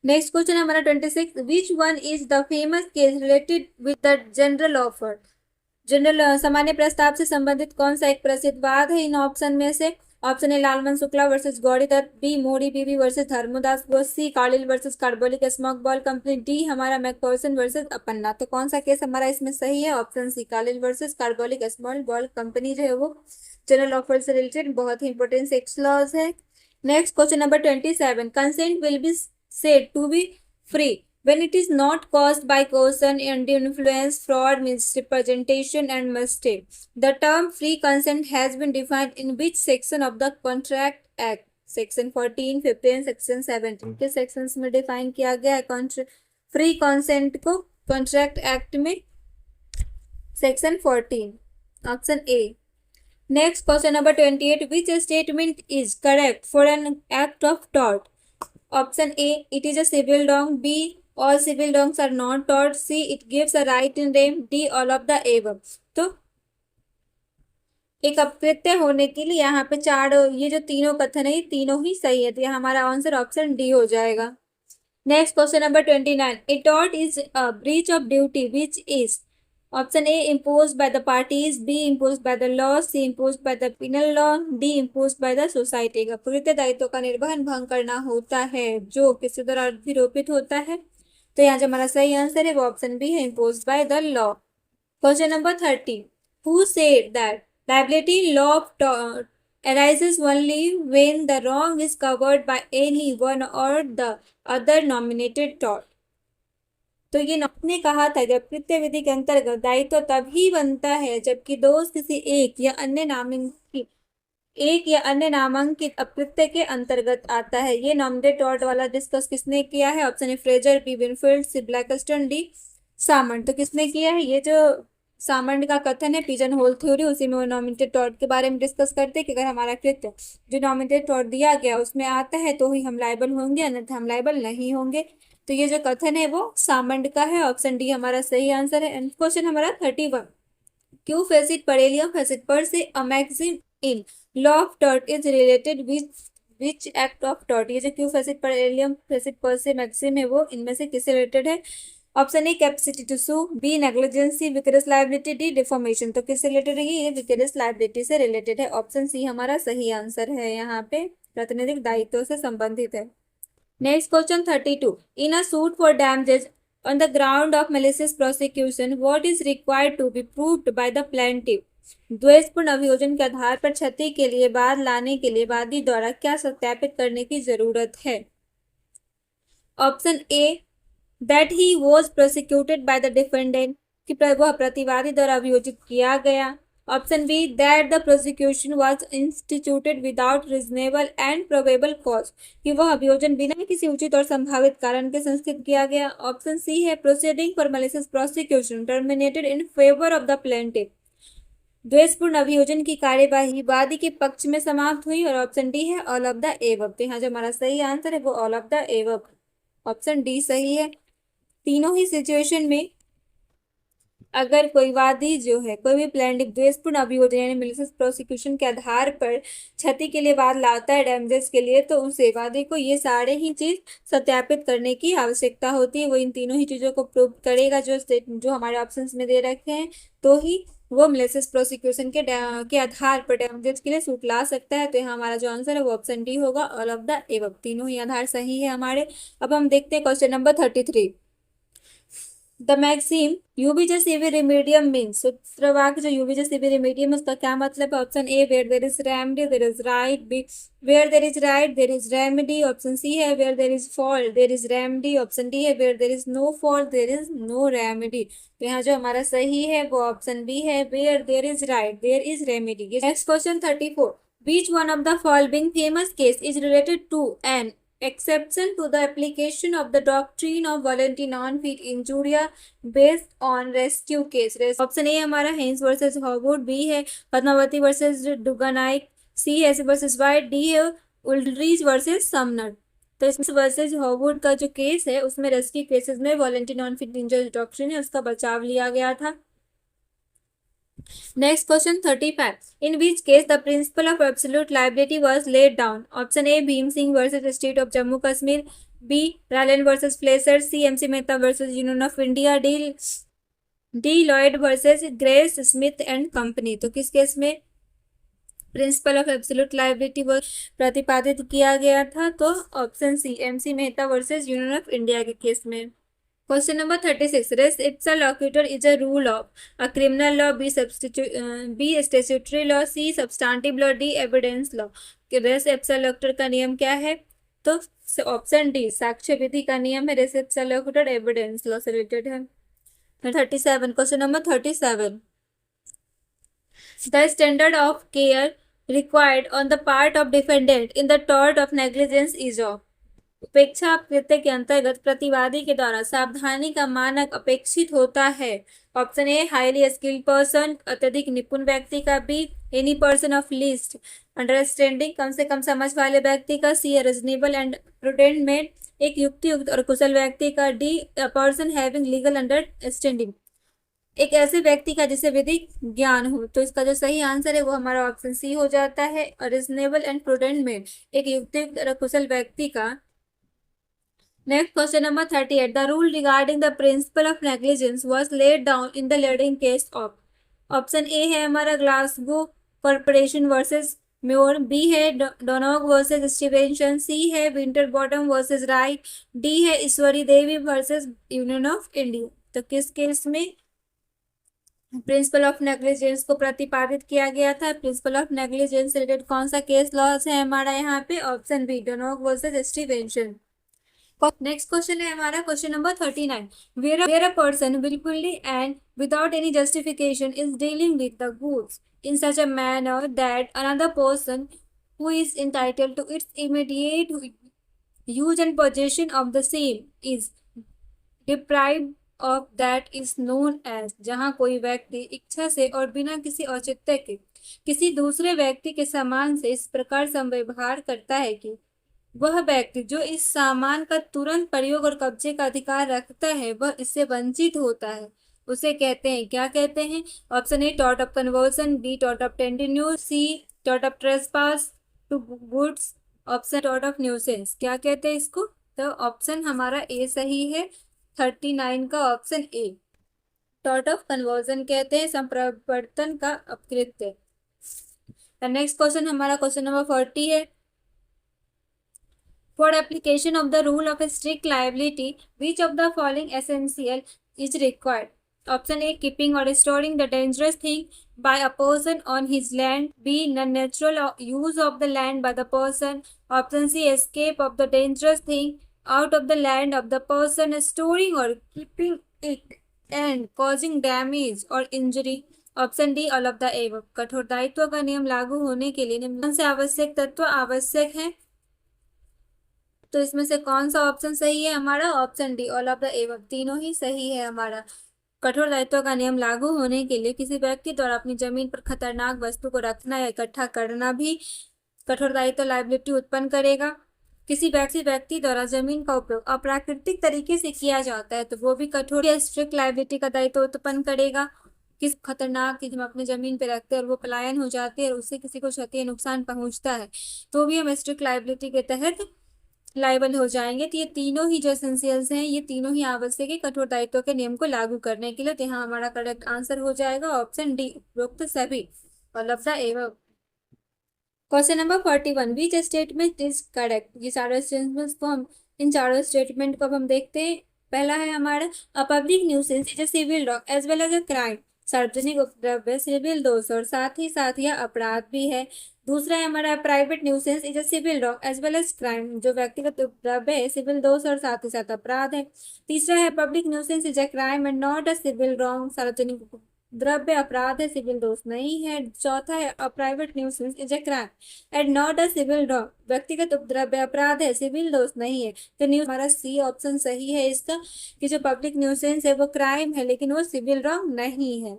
नेक्स्ट क्वेश्चन हमारा 26, which one is the famous case related with the general offer, general सामान्य प्रस्ताव से संबंधित कौन सा एक प्रसिद्ध वाद है इन ऑप्शन में से? Option A Lalman Shukla versus Gauri Dutt, B Mohori Bibee versus Dharmodas Bose, C Carlill versus Carbolic smoke ball company, D हमारा मैकफर्सन वर्सेस अपन्ना। तो कौन सा केस हमारा इसमें सही है? Option C Carlill versus Carbolic small ball company जो है वो जनरल ऑफर से रिलेटेड बहुत ही इंपॉर्टेंट 6 क्लॉज है। Next question number 27, consent will be said to be free when it is not caused by coercion, undue influence, fraud, misrepresentation and mistake. The term free consent has been defined in which section of the Contract Act? Section 14, 15, section 17 के sections में define किया गया है free consent को contract act में, section 14, option A. Next question number 28, which statement is correct for an act of tort? Option A, it is a civil wrong, B all civil wrongs are not tort, C it gives a right in them, D all of the above। तो एक अपकृत्य होने के लिए यहाँ पे चार, ये जो तीनों कथन है ये तीनों ही सही है, तो यहाँ हमारा आंसर ऑप्शन डी हो जाएगा। Next question number 29, A tort is a breach of duty which is, option A impose by the parties, B impose by the law, C impose by the penal law, D impose by the society. का प्रकृति दायित्व का निर्वहन भंग करना होता है जो किसी द्वारा अधिरोपित होता है, तो यहाँ जो हमारा सही आंसर है वो ऑप्शन बी है, impose by the law. Question number 30, who said that liability law arises only when the wrong is covered by any one or the other nominated tort। तो ये ने कहा था जब कृत्य विधि के अंतर्गत दायित्व तभी बनता है जबकि दोष किसी एक या अन्य नामांकित अकृत्य के अंतर्गत आता है। ये नॉमिनेटेड टॉर्ट वाला डिस्कस किसने किया है? Option A Fraser, B Winfield, C Blackstone, D Salmond. तो किसने किया है? ये जो सामंड का कथन है पिजन होल थ्योरी, उसी में वो नॉमिनेटेड टॉर्ट के बारे में डिस्कस करते हैं कि अगर हमारा कृत्य जो नॉमिनेटेड टॉर्ट दिया गया उसमें आता है तो ही हम लायबल होंगे, अन्यथा हम लायबल नहीं होंगे। तो ये जो कथन है वो सामंड का है, ऑप्शन डी हमारा सही आंसर है। एंड क्वेश्चन हमारा 31, क्यू फेसिट परेलियम फेसिट पर से a maxim in law of tort is related which act of tort. ये जो क्यू फेसिट परेलियम फेसिट पर से मैक्सिम है वो इनमें से किससे रिलेटेड है? Option A capacity to sue, B negligence, vicarious liability, D defamation. तो किससे रिलेटेड है? ये विकरस लायबिलिटी से रिलेटेड है, ऑप्शन सी हमारा सही आंसर है। यहाँ पे प्रातिनिधिक दायित्व से संबंधित है। Next question 32, in a suit for damages on the ground of malicious prosecution, what is required to be proved by the plaintiff? द्वेषपूर्ण अभियोजन के आधार पर क्षति के लिए वाद लाने के लिए वादी द्वारा क्या सत्यापित करने की जरूरत है? Option A that he was prosecuted by the defendant, कि वह प्रतिवादी द्वारा अभियोजित किया गया। Option B that the prosecution was instituted without reasonable and probable cause, कि वह अभियोजन बिना किसी उचित और संभावित कारण के संस्थित किया गया। ऑप्शन सी है proceeding for malicious prosecution terminated in favour of the plaintiff, द्वेषपूर्ण अभियोजन की कार्यवाही वादी के पक्ष में समाप्त हुई। और ऑप्शन डी है ऑल ऑफ द एबव। तो यहाँ जो हमारा सही आंसर है वो all of the above, option D सही है। तीनों ही सिचुएशन में अगर कोई वादी जो है कोई भी प्लेंटिफ द्वेषपूर्ण अभियोजन यानी मैलिशियस प्रोसिक्यूशन के आधार पर क्षति के लिए वाद लाता है डैमेजेस के लिए, तो उसे वादी को ये सारे ही चीज सत्यापित करने की आवश्यकता होती है। वो इन तीनों ही चीजों को प्रूव करेगा जो हमारे ऑप्शंस में दे रखे हैं, तो ही वो मैलिशियस प्रोसिक्यूशन के आधार पर डैमेजेस के लिए सूट ला सकता है। तो यहाँ हमारा जो आंसर है वो ऑप्शन डी होगा, ऑल ऑफ द एबव। तीनों ही आधार सही है हमारे। अब हम देखते हैं क्वेश्चन नंबर 33, द मैक्सिम यूबीजे सीवी रेमेडियम मीन्स, सूत्रवाक्य जो यूबीजे सीवी रेमेडियम उसका क्या मतलब है? Option A where there is remedy there is right, B where there is right there is remedy, option C है where there is fault there is remedy, option D है where there is no fault there is no remedy. तो यहाँ जो हमारा सही है वो option B है, where there is right there is remedy. Next question 34, which one of the following famous case is related to an exception to the application of the doctrine of voluntary non-fit injuria based on rescue case? Option A हमारा hence versus हॉवुड, B है Padmavati versus डुगानाइक, सी है versus white, D है उल्ड्रीज versus Sumner. तो इसमें versus हॉवुड का जो case है उसमें रेस्क्यू केसेस में voluntary non fit injury doctrine है उसका बचाव लिया गया था। Next question 35, in which case the principle of absolute liability was laid down? Option A Bhim Singh versus State of Jammu Kashmir, B Rallen versus Fletcher, C MC Mehta versus Union of India, D Lloyd versus Grace Smith and Company। तो किस case में principle of absolute liability वो प्रतिपादित किया गया था? तो option C MC Mehta versus union of India के केस में। Question number 36, res ipsa loquitur is a rule of a criminal law, B statutory law, C substantive law, D evidence law। res ipsa loquitur का नियम क्या है? तो option D साक्ष्य विधि का नियम है। res ipsa loquitur evidence law से रिलेटेड है। 37, question number 37, the standard of care required on the part of defendant in the tort of negligence is of। उपेक्षा कृत्य के अंतर्गत प्रतिवादी के द्वारा सावधानी का मानक अपेक्षित होता है। Option A highly skilled person, अत्यधिक निपुण व्यक्ति का, B any person of least understanding, कम से कम समझ वाले व्यक्ति का, C reasonable and prudent man, एक युक्तियुक्त और कुशल व्यक्ति का, D person having legal understanding, एक ऐसे व्यक्ति का जिसे विधिक ज्ञान हो। तो इसका जो सही आंसर है वो हमारा ऑप्शन सी हो जाता है, रीजनेबल एंड प्रूडेंट मैन एक युक्तियुक्त और कुशल व्यक्ति का Next question number 38. The rule regarding the principle of negligence was laid down in the leading case of. Option A है हमारा Glasgow corporation versus Muir, B है डोनोग वर्सेस स्टीवेंसन, सी है Winterbottom versus Wright, D है Ishwari Devi versus union of India. तो किस case में principal of negligence को प्रतिपादित किया गया था? प्रिंसिपल ऑफ नेग्लिजेंस से रिलेटेड कौन सा केस लॉस है हमारा यहाँ पे? Option B Donoghue versus Stevenson. Next question है हमारा question number 39. Where a person willfully and without any justification is dealing with the goods in such a manner that another person who is entitled to its immediate use and possession of the same is deprived of that is known as, जहाँ कोई व्यक्ति इच्छा से और बिना किसी औचित्य के किसी दूसरे व्यक्ति के सामान से इस प्रकार संव्यवहार करता है कि वह व्यक्ति जो इस सामान का तुरंत प्रयोग और कब्जे का अधिकार रखता है वह इससे वंचित होता है, उसे कहते हैं, क्या कहते हैं? Option A tort of conversion, B tort of टेंडिन्यूज, C tort of trespass to goods, option tort of nuisance. क्या कहते हैं इसको? तो ऑप्शन हमारा ए सही है, 39 का option A. Tort of conversion कहते हैं संप्रवर्तन का अपकृत्य। नेक्स्ट क्वेश्चन हमारा क्वेश्चन नंबर 40 है। For application of the rule of strict liability, which of the following essential is required? Option A, keeping or storing the dangerous thing by a person on his land. B, non-natural use of the land by the person. Option C, escape of the dangerous thing out of the land of the person, storing or keeping it and causing damage or injury. Option D all of the above. कठोर दायित्व का नियम लागू होने के लिए निम्न से आवश्यक तत्व आवश्यक है, तो इसमें से कौन सा ऑप्शन सही है हमारा? Option D all of the above, तीनों ही सही है हमारा। कठोर दायित्व का नियम लागू होने के लिए किसी व्यक्ति द्वारा अपनी जमीन पर खतरनाक वस्तु को रखना या इकट्ठा करना भी कठोर दायित्व लायबिलिटी उत्पन्न करेगा। किसी व्यक्ति द्वारा जमीन का उपयोग अप्राकृतिक तरीके से किया जाता है तो वो भी कठोर या स्ट्रिक्ट लायबिलिटी का दायित्व उत्पन्न करेगा। किस खतरनाक चीज हम अपने जमीन पे रखते हैं और वो पलायन हो जाती है और उससे किसी को क्षति या नुकसान पहुंचता है तो भी हम स्ट्रिक्ट लायबिलिटी के तहत लाइबल हो जाएंगे। तो ये तीनों ही जो एसेंशियल्स हैं, ये तीनों ही आवश्यक है कठोर दायित्व के नियम को लागू करने के लिए। तो यहाँ हमारा करेक्ट आंसर हो जाएगा ऑप्शन डी, उपरोक्त सभी और of the above. Question number 41, which statement is correct? ये सारे स्टेटमेंट्स को हम इन चारों स्टेटमेंट को हम देखते हैं। पहला है हमारा a public nuisance is a civil law as well as a crime. सार्वजनिक उपद्रव्य सिविल दोष और साथ ही यह अपराध भी है। दूसरा है हमारा private nuisance is a civil law as well as crime, जो व्यक्तिगत उपद्रव्य है सिविल दोष और साथ ही साथ अपराध है। तीसरा है public nuisance is a crime and not a civil wrong, सार्वजनिक उपद्रव्य अपराध है सिविल दोष नहीं है। चौथा है a private nuisance is a crime and not a civil wrong, व्यक्तिगत उपद्रव्य अपराध है सिविल दोष नहीं है। तो न्यूज हमारा सी ऑप्शन सही है इसका, कि जो पब्लिक न्यूसेंस है वो क्राइम है लेकिन वो सिविल रॉन्ग नहीं है।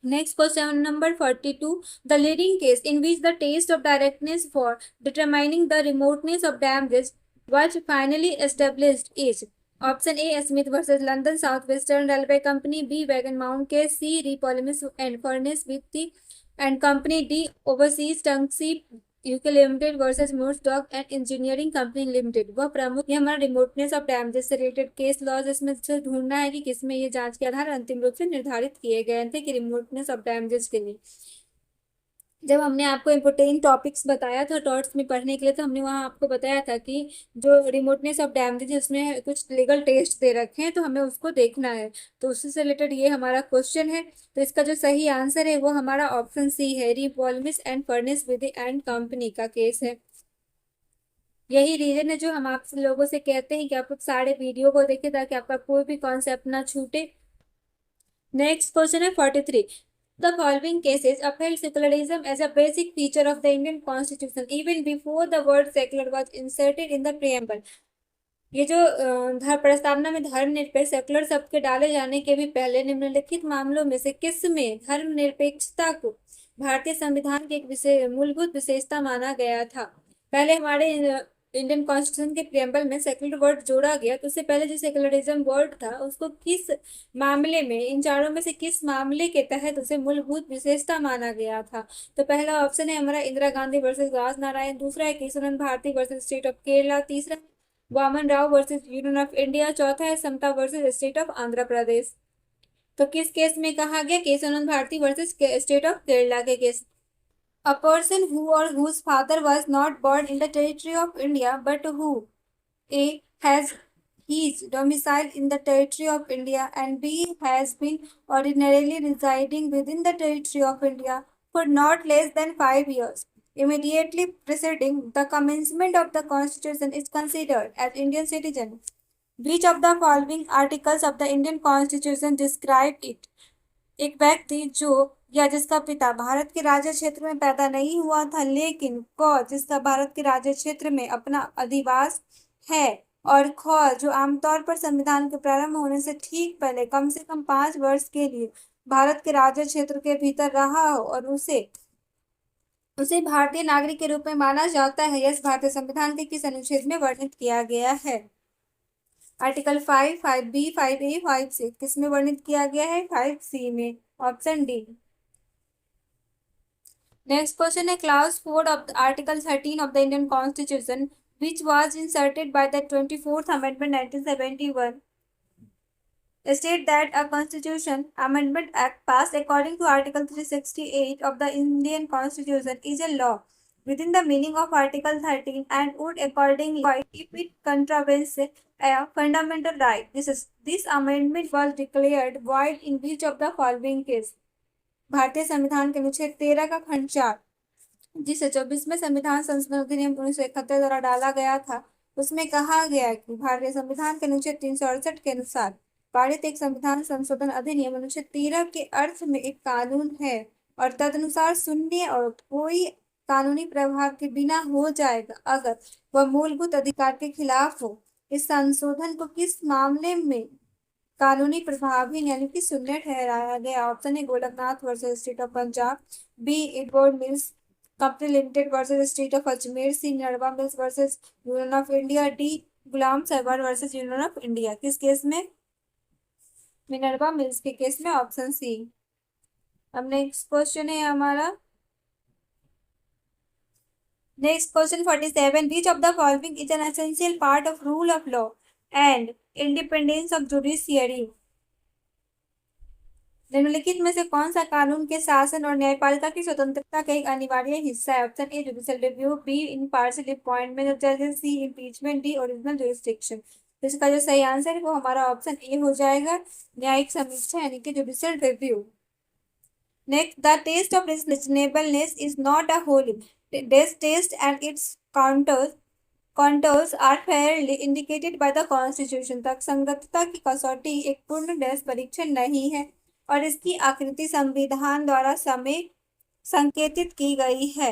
Next question number 42. The leading case in which the test of directness for determining the remoteness of damages was finally established is option A, Smith versus London South Western Railway Company, B, Wagon Mount case, C, Repolymis and Furnace with the and Company, D, Overseas Tungsten UK limited versus Morts Dock and engineering company limited. वह प्रमुख, ये हमारा remoteness of damages से related case laws, इसमें से ढूंढना है कि किसमें ये जांच के आधार अंतिम रूप से निर्धारित किए गए थे कि रिमोटनेस ऑफ डैमेजेस के लिए। जब हमने आपको इम्पोर्टेंट टॉपिक्स बताया था टॉर्ट्स में पढ़ने के लिए तो हमने वहाँ आपको बताया था कि जो रिमोटनेस ऑफ डैमेजेस उसमें कुछ लीगल टेस्ट दे रखे हैं तो हमें उसको देखना है, तो उससे रिलेटेड ये हमारा क्वेश्चन है। तो इसका जो सही आंसर है वो हमारा ऑप्शन सी है, Re Polemis and Furness Withy and company का केस है। यही रीजन है जो हम आप लोगों से कहते हैं कि आप लोग सारे वीडियो को देखें ताकि आपका कोई भी कॉन्सेप्ट ना छूटे। नेक्स्ट क्वेश्चन है 43. The following cases upheld secularism as a basic feature of the Indian Constitution even before the word secular was inserted in the preamble. ये जो प्रस्तावना में धर्मनिरपेक्ष सेकुलर शब्द के डाले जाने के भी पहले निम्नलिखित मामलों में से किस में धर्मनिरपेक्षता को भारतीय संविधान की एक मूलभूत विशेषता माना गया था? पहले हमारे इंडियन कॉन्स्टिट्यूशन के प्रियम्बल में सेकुलर वर्ड जोड़ा गया, तो उससे पहले जो सेकुलरिज्म वर्ड था उसको किस मामले में, इन चारों में से किस मामले के तहत उसे मूलभूत विशेषता माना गया था? तो पहला ऑप्शन है हमारा इंदिरा गांधी वर्सेस राज नारायण, दूसरा है Kesavananda Bharati versus state of Kerala, तीसरा Waman Rao versus union of India. चौथा है Samatha versus state of Andhra Pradesh. तो किस केस में कहा गया? Kesavananda Bharati versus state of Kerala के case. A person who or whose father was not born in the territory of India but who A has his domicile in the territory of India and B has been ordinarily residing within the territory of India for not less than 5 years immediately preceding the commencement of the Constitution is considered as Indian citizen. Which of the following articles of the Indian Constitution describe it? एक व्यक्ति जो या जिसका पिता भारत के राज्य क्षेत्र में पैदा नहीं हुआ था लेकिन क जिसका भारत के राज्य क्षेत्र में अपना अधिवास है और ख जो आमतौर पर संविधान के प्रारंभ होने से ठीक पहले कम से कम 5 वर्ष के लिए भारत के राज्य क्षेत्र के भीतर रहा हो और उसे उसे भारतीय नागरिक के रूप में माना जाता है। यह भारतीय संविधान के किस अनुच्छेद में वर्णित किया गया है? आर्टिकल 5, 5B, 5A, 5C किस में वर्णित किया गया है? 5C में, ऑप्शन डी। नेक्स्ट क्वेश्चन है class 4 of article 13 of the Indian constitution which was inserted by the 24th Amendment 1971 state that a Constitution Amendment Act passed according to Article 368 of the Indian Constitution is a law within the meaning of Article 13 and would accordingly void if it contravenes a fundamental right. This amendment was declared void in which of the following case? भारतीय संविधान के अनुच्छेद 13 का खंड 4 जिसे 24वें संविधान संशोधन अधिनियम 1971 द्वारा डाला गया था उसमें कहा गया कि भारतीय संविधान के अनुच्छेद 368 के अनुसार पारित एक संविधान संशोधन अधिनियम अनुच्छेद 13 के अर्थ में एक कानून है और तदनुसार शून्य और कोई कानूनी प्रभाव के बिना हो जाएगा अगर वह मूलभूत अधिकार के खिलाफ हो। इस संशोधन को किस मामले में कानूनी प्रभावहीन यानी कि शून्य ठहराया गया? Option A Golaknath versus state of Punjab, B Edward mills company limited versus state of Ajmer, C Minerva mills versus union of India, D Ghulam Sarwar versus union of India. किस केस में? मिनर्वा मिल्स के केस में, ऑप्शन सी। अब next question है हमारा next question 47 which of the following is an essential part of rule of law and independence of judiciary? निम्नलिखित में से कौन सा कानून के शासन और न्यायपालिका की स्वतंत्रता का एक अनिवार्य हिस्सा है? Option A judicial review, B impartial appointment of जजेस, C impeachment, D original jurisdiction. तो इसका जो सही आंसर है वो हमारा ऑप्शन ए हो जाएगा, न्यायिक समीक्षा यानी कि judicial review. Next, the test of reasonableness is not a wholly test and its contours are fairly indicated by the constitution। तक संगतता की कसौटी एक पूर्ण डैश परीक्षण नहीं है और इसकी आकृति संविधान द्वारा समय संकेतित की गई है।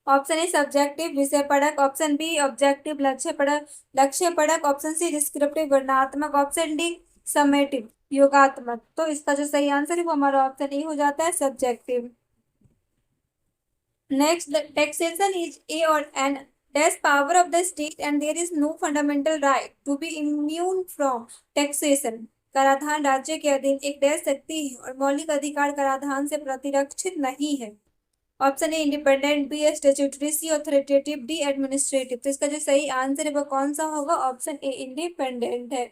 ऑप्शन ए सब्जेक्टिव विषय पड़क, ऑप्शन बी ऑब्जेक्टिव लक्ष्य पड़क, ऑप्शन सी डिस्क्रिप्टिव वर्णनात्मक, ऑप्शन डी समेटिव योगात्मक। तो इसका जो सही आंसर है वो हमारा ऑप्शन ए हो जाता है, subjective. Next, taxation is a और N dash power of the state and there is no fundamental right to be immune from taxation। कराधान राज्य के अधीन एक डैश शक्ति है और मौलिक अधिकार कराधान से प्रतिरक्षित नहीं है। Option A independent, B statutory, C authoritative, D administrative. तो इसका जो सही आंसर है वो कौन सा होगा? ऑप्शन ए इंडिपेंडेंट है।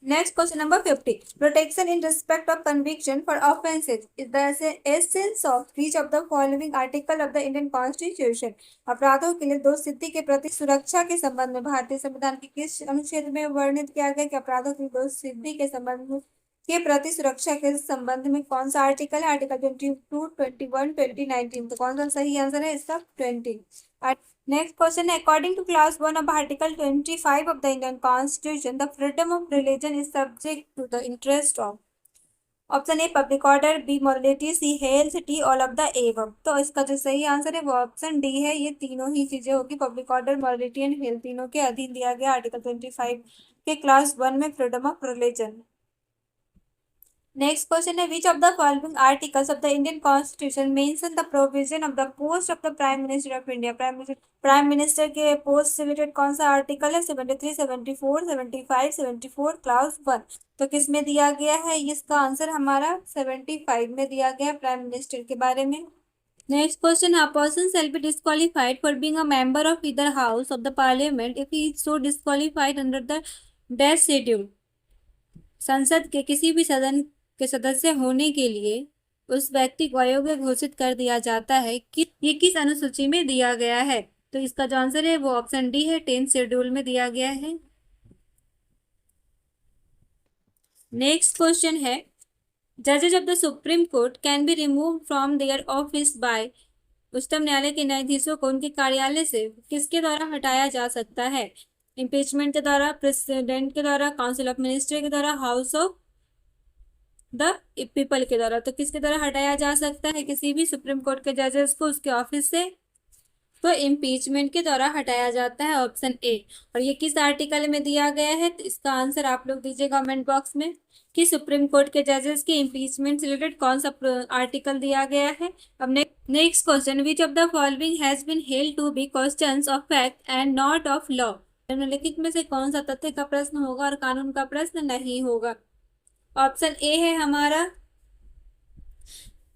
Next question number 50. Protection in respect of conviction for offences is the essence of which of the following article of the Indian Constitution? अपराधों के लिए दोष सिद्धि के प्रति सुरक्षा के संबंध में भारतीय संविधान के किस अनुच्छेद में वर्णित किया गया कि अपराधों की दोष सिद्धि के संबंध के प्रति सुरक्षा के संबंध में कौन सा आर्टिकल है? आर्टिकल 22, 21, 20, 19। तो कौन सा सही आंसर है इसका? 20। नेक्स्ट क्वेश्चन है according to class 1 of article 25 of the Indian constitution the freedom of religion is subject to the interest of. Option A public order, B morality, C health, D all of the above. तो इसका जो सही answer है वो option D है, ये तीनों ही चीजें होगी, public order, morality and health तीनों के अधीन दिया गया आर्टिकल 25 के क्लास 1 में freedom of religion. Next question है which of the following articles of the Indian constitution mention the provision of the post of the prime minister of India? Prime minister के post से related कौन सा article है? 73, 74, 75, 74 class 1। तो किस में दिया गया है? इसका आंसर हमारा 75 में दिया गया प्राइम मिनिस्टर के बारे में। Next question, a person shall be disqualified for being a member of either house of the parliament if he is so disqualified under the dash schedule. संसद के किसी भी सदन के सदस्य होने के लिए उस व्यक्ति को अयोग्य घोषित कर दिया जाता है कि ये किस अनुसूची में दिया गया है। तो इसका जो आंसर है वो ऑप्शन डी है, 10th शेड्यूल में दिया गया है। नेक्स्ट क्वेश्चन है, जजेज of the supreme court can be remove from their office by, उच्चतम न्यायालय के न्यायाधीशों को उनके कार्यालय से किसके द्वारा हटाया जा सकता है? इम्पीचमेंट के द्वारा, प्रेसिडेंट के द्वारा, काउंसिल ऑफ मिनिस्टर के द्वारा, हाउस ऑफ द पीपल के द्वारा। तो किसके द्वारा हटाया जा सकता है किसी भी सुप्रीम कोर्ट के जजेस को उसके ऑफिस से? तो इम्पीचमेंट के द्वारा हटाया जाता है, ऑप्शन ए। और ये किस आर्टिकल में दिया गया है? तो इसका आंसर आप लोग दीजिए कमेंट बॉक्स में कि सुप्रीम कोर्ट के जजेस के इम्पीचमेंट से रिलेटेड कौन सा आर्टिकल दिया गया है। अब next question, which of the following has been held to be questions of fact and not of law? निम्नलिखित में से कौन सा तथ्य का प्रश्न होगा और कानून का प्रश्न नहीं होगा? ऑप्शन ए है हमारा,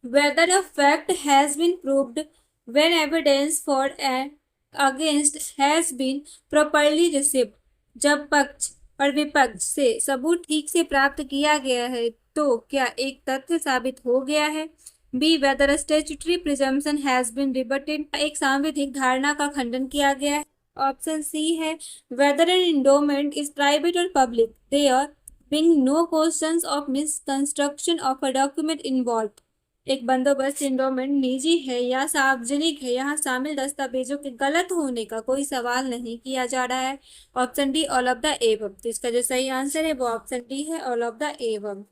whether a fact has been proved when evidence for and against has been properly received, जब पक्ष और विपक्ष से सबूत ठीक से प्राप्त किया गया है तो क्या एक तथ्य साबित हो गया है। B, whether statutory presumption has been rebutted, एक सांविधिक धारणा का खंडन किया गया है। ऑप्शन सी है, whether an endowment is private और public, there being no questions of misconstruction of a document involved, एक बंदोबस्त इंडोमेंट निजी है या सार्वजनिक है, यहाँ शामिल दस्तावेजों के गलत होने का कोई सवाल नहीं किया जा रहा है। Option D, all of the above. तो इसका जो सही आंसर है वो ऑप्शन डी है, all of the above.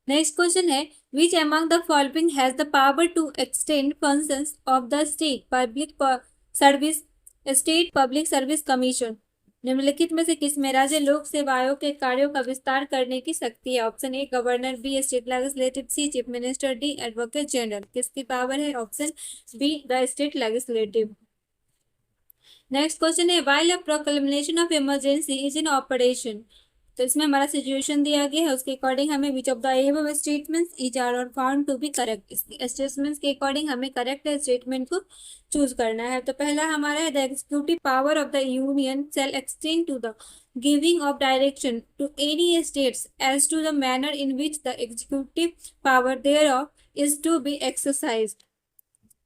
Next question है, which among the following has the power to extend functions of the state public service commission? निम्नलिखित में से किस में राज्य लोक सेवा आयोग के कार्यों का विस्तार करने की शक्ति है? Option A, governor, B, state legislative, C, chief minister, D, advocate general. किसकी पावर है? Option B, the state legislative. Next question है, while a proclamation of emergency is in operation, तो इसमें हमारा सिचुएशन दिया गया है, उसके अकॉर्डिंग हमें which of the above statements is are found to be correct, statements के अकॉर्डिंग हमें करेक्ट स्टेटमेंट को चूज करना है। तो पहला हमारा है, the executive power of the union shall extend to the giving of direction to any states as to the manner in which the executive power thereof is to be exercised,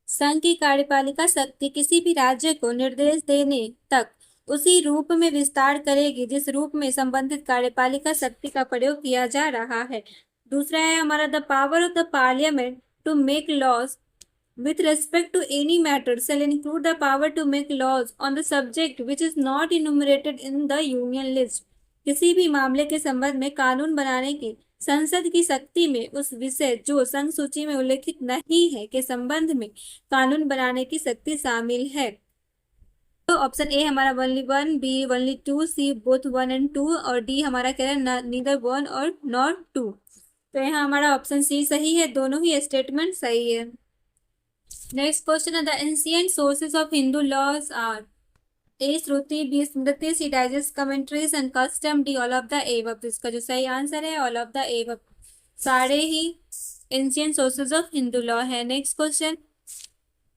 संघ की कार्यपालिका शक्ति किसी भी राज्य को निर्देश देने तक उसी रूप में विस्तार करेगी जिस रूप में संबंधित कार्यपालिका शक्ति का प्रयोग किया जा रहा है। दूसरा है हमारा, the power of the parliament to make laws with respect to any matter shall include the power to make laws on the subject which is not enumerated in the union list, किसी भी मामले के संबंध में कानून बनाने की संसद की शक्ति में उस विषय जो संघ सूची में उल्लेखित नहीं है के संबंध में कानून बनाने की शक्ति शामिल है। तो ऑप्शन ए हमारा only 1, B only 2, C both 1 and 2 और डी हमारा कह रहा है नीदर 1 और नॉट 2। तो यहाँ हमारा ऑप्शन सी सही है, दोनों ही स्टेटमेंट सही है। नेक्स्ट क्वेश्चन है, the ancient sources of Hindu laws are A, Shruti, B, Smriti, C, digest, commentaries and custom, D, all of the above. तो इसका जो सही आंसर है ऑल ऑफ द एबव, सारे ही ancient sources of Hindu law है। Next question,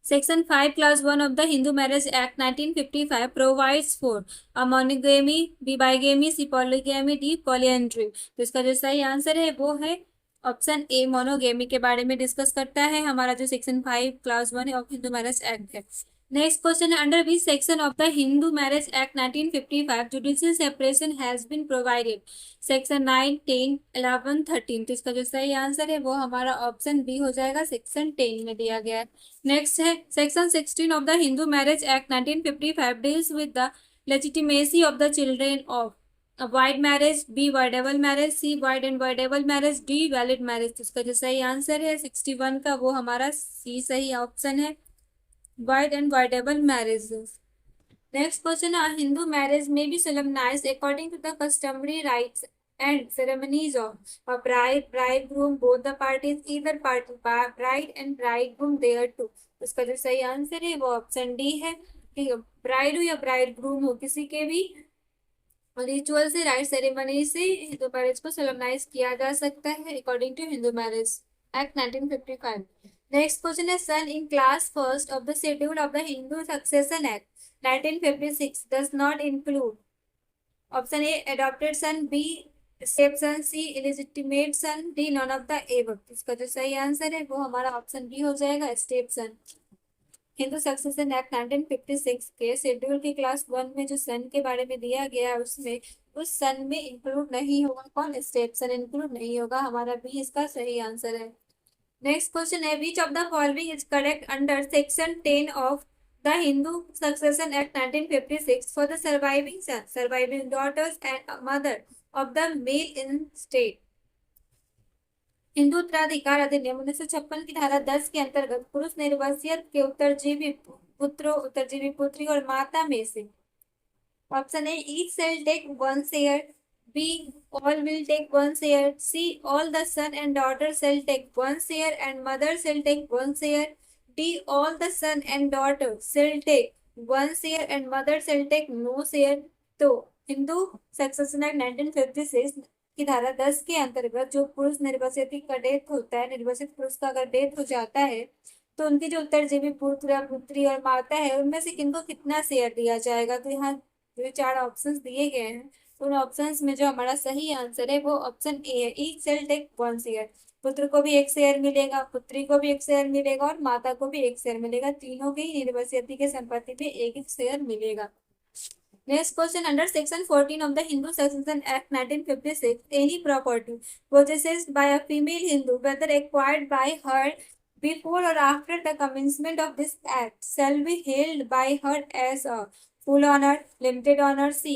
Section 5 Clause 1 of the Hindu Marriage Act 1955 provides for a monogamy, B, bigamy, C, polygamy, D, polyandry। तो इसका जो सही आंसर है वो है ऑप्शन ए, मोनोगेमी के बारे में डिस्कस करता है हमारा जो section 5 class 1 of Hindu marriage act है। नेक्स्ट क्वेश्चन है, under which section of the Hindu marriage act 1955 judicial separation has been provided? Section 9, 10, 11, 13। तो इसका जो सही आंसर है वो हमारा ऑप्शन बी हो जाएगा, सेक्शन 10 में दिया गया है। नेक्स्ट है, section 16 of the Hindu marriage act 1955 deals with the legitimacy of the children of void marriage, B voidable marriage, C void and voidable marriage, D valid marriage. तो इसका जो सही आंसर है 61 का वो हमारा सी सही ऑप्शन है, wide and voidable marriages. Next question है, हिंदू मैरिज में B solemnized according to the customary rites and ceremonies of a bride, bridegroom, both the parties, either party, bride and bridegroom there too। उसका जो सही answer है वो option D है कि bride हो या ब्राइडग्रूम हो किसी के भी रिचुअल से, राइट सेरेमनी से हिंदू मैरिज को सोलमनाइज किया जा सकता है according to Hindu marriage act 1955। Next question है son in class first of the schedule of the Hindu succession act 1956 does not include option A adopted son, B step son, C illegitimate son, D none of the above. इसका जो सही answer है वो हमारा option B हो जाएगा, step सन। Hindu succession act 1956 के schedule की क्लास 1 में जो सन के बारे में दिया गया है उसमें उस सन में इंक्लूड नहीं होगा कौन, स्टेप सन इंक्लूड नहीं होगा, हमारा बी इसका सही आंसर है। नेक्स्ट क्वेश्चन है which of the following is correct under section 10 of the Hindu succession act 1956 for the surviving son, surviving daughters and mother of the male intestate. Hindu उत्तराधिकार अधिनियम 1956 की धारा 10 के अंतर्गत पुरुष निर्वसियत के उत्तरजीवी पुत्रों, उत्तरजीवी पुत्री और माता में से option A each shall take one share, B all will take one share, C all the son and daughter shall take one share and mother shall take one share, D all the son and daughter shall take one share and mother shall take no share. तो Hindu succession act 1956 की धारा 10 के अंतर्गत जो पुरुष निर्वसित का death होता है, निर्वसित पुरुष का अगर डेथ हो जाता है तो उनकी जो उत्तरजीवी पुत्र पुत्री और माता है उनमें से किनको कितना शेयर दिया जाएगा। तो यहाँ जो 4 ऑप्शंस दिए गए हैं उन ऑप्शंस में जो हमारा सही आंसर है वो ऑप्शन ए है, each shall take one share. पुत्र को भी एक शेयर मिलेगा, पुत्री को भी एक शेयर मिलेगा और माता को भी एक शेयर मिलेगा, तीनों के ही निर्वसित के संपत्ति में एक एक शेयर मिलेगा। Next question, under section 14 of the Hindu Succession Act 1956, any property possessed by a female Hindu, whether acquired by her before or after the commencement of this act, shall be held by her as a full honor, limited honor, C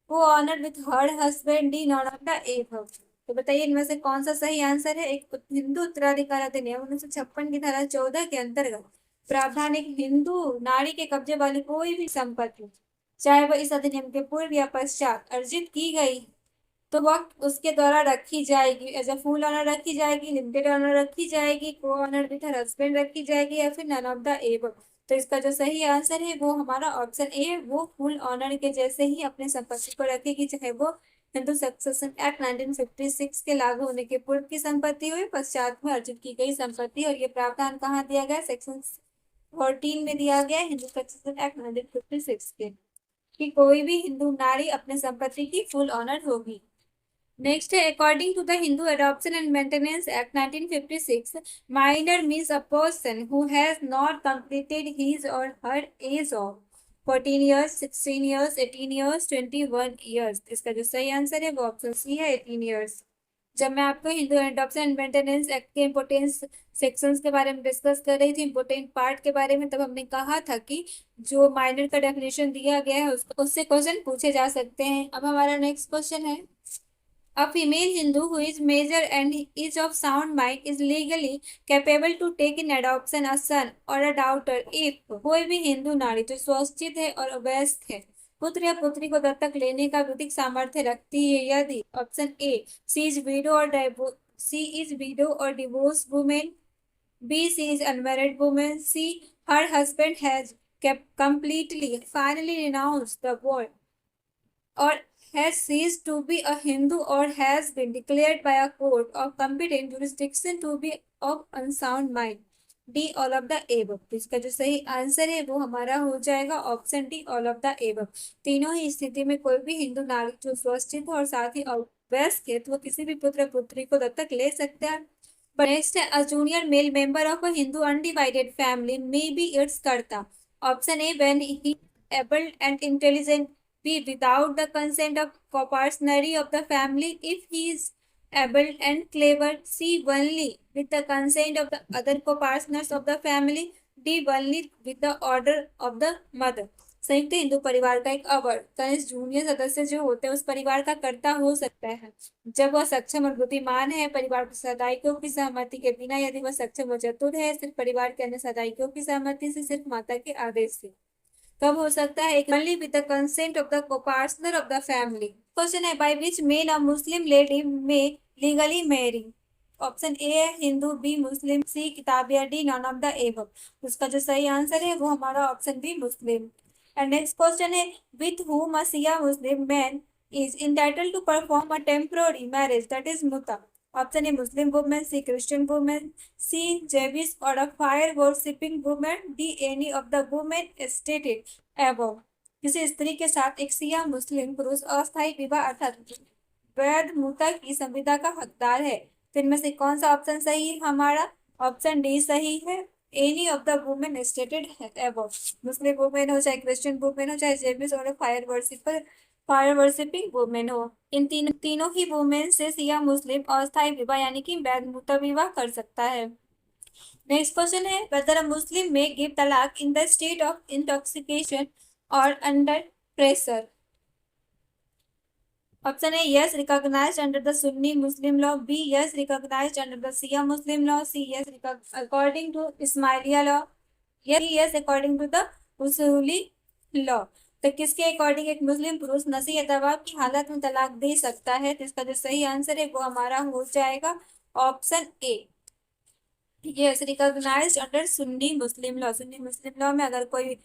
co-honor with her husband, D none of the above। तो बताइए इनमें से कौन सा सही answer है। एक हिंदू उत्तराधिकार अधिनियम 1956 की धारा 14 के अंतर्गत प्रावधान एक हिंदू नारी के कब्जे वाली कोई भी संपत्ति चाहे वह इस अधिनियम के पूर्व या पश्चात अर्जित की गई तो वक्त उसके द्वारा रखी जाएगी, एज अ फुल ऑनर रखी जाएगी, लिमिटेड ऑनर रखी जाएगी, को ऑनर विथ हर हस्बैंड रखी जाएगी या फिर नन ऑफ द एबव। तो इसका जो सही आंसर है वो हमारा ऑप्शन ए है, वो फुल ऑनर के जैसे ही अपने संपत्ति को रखेगी, चाहे वो हिंदू सक्सेशन एक्ट 1956 के लागू होने के पूर्व की संपत्ति हो, पश्चात में अर्जित की गई संपत्ति। और ये प्रावधान कहाँ दिया गया, सेक्शन 14 में दिया गया हिंदू सक्सेशन एक्ट 1956 के, कि कोई भी हिंदू नारी अपने संपत्ति की फुल ऑनर होगी। नेक्स्ट है according to the Hindu adoption and maintenance act 1956, minor means a person who has not completed his or her age of 14 years, 16 years, 18 years, 21 years. इसका जो सही आंसर है वो ऑप्शन सी है, 18 ईयर्स। जब मैं आपको Hindu adoption and maintenance act के इम्पोर्टेंस सेक्शंस के बारे में डिस्कस कर रही थी, इम्पोर्टेंट पार्ट के बारे में, तब हमने कहा था कि जो माइनर का डेफिनेशन दिया गया है उससे क्वेश्चन पूछे जा सकते हैं। अब हमारा नेक्स्ट क्वेश्चन है A female Hindu who is major and is of sound mind is legally capable to take in adoption a son or a daughter if कोई भी हिंदू नारी जो सुशिक्षित है और अवयस्क है पुत्र या पुत्री को दत्तक लेने का विधिक सामर्थ्य रखती है यदि option A she is widow or divorce women, B she is unmarried women, C her husband has completely finally renounced the world or has ceased to be a Hindu or has been declared by a court of competent jurisdiction to be of unsound mind, D all of the above. तो इसका जो सही answer है वो हमारा हो जाएगा option D all of the above. तीनों ही स्थिति में कोई भी हिंदू नारी जो स्वस्थित और साथ ही वयस्क है तो वो किसी भी पुत्र पुत्री को दत्तक ले सकता है। नेक्स्ट है a junior male member of a Hindu undivided family may be its karta, option A when he abled and intelligent, B without the consent of co-partners of the family if he is able and clever, C only with the consent of the other co-partners of the family, D only with the order of the mother। संयुक्त हिंदू परिवार का एक अवर कनिष्ठ junior सदस्य जो होते हैं उस परिवार का कर्ता हो सकता है जब वह सक्षम और बुद्धिमान है, परिवार के सदायियों की सहमति के बिना, यदि वह सक्षम और चतुर है, सिर्फ परिवार के अन्य सदायियों की सहमति से, सिर्फ माता के आदेश से। कब हो सकता है, only with the consent of the co-partner of the family। Question है by which men a Muslim lady may legally marry, option A है Hindu, B Muslim, C Kitabia, D none of the above. उसका जो सही आंसर है वो हमारा option B Muslim. And next question है with whom a Shia Muslim man is entitled to perform a temporary marriage that is muta, option A Muslim women, C Christian women, C Jewish or a fire worshipping women, D any of the women stated above. किसी स्त्री के साथ एक सिया मुस्लिम पुरुष अस्थायी विवाह अर्थात वैध मुता की संविदा का हकदार है। तो इनमें से कौन सा ऑप्शन सही है हमारा? ऑप्शन डी सही है, any of the women stated above. Muslim women हो, चाहे क्रिश्चियन वुमेन हो, चाहे जेविश और फायर वर्शिपिंग वुमेन हो, इन तीनों ही वुमेन से सिया मुस्लिम अस्थायी विवाह यानी कि वैध मुता विवाह कर सकता है। नेक्स्ट क्वेश्चन है, whether a Muslim may give talaq in the state of intoxication or under pressure. Option A yes recognised under the Sunni Muslim law, B yes recognised under the Shia Muslim law, C yes according to Ismailia law, yes according to the Usuli law. तो किसके according एक मुस्लिम पुरुष नशे या दबाव की हालत में तलाक दे सकता है? तो इसका जो सही आंसर है वो हमारा हो जाएगा option A, yes recognised under Sunni Muslim law. Sunni Muslim law में अगर कोई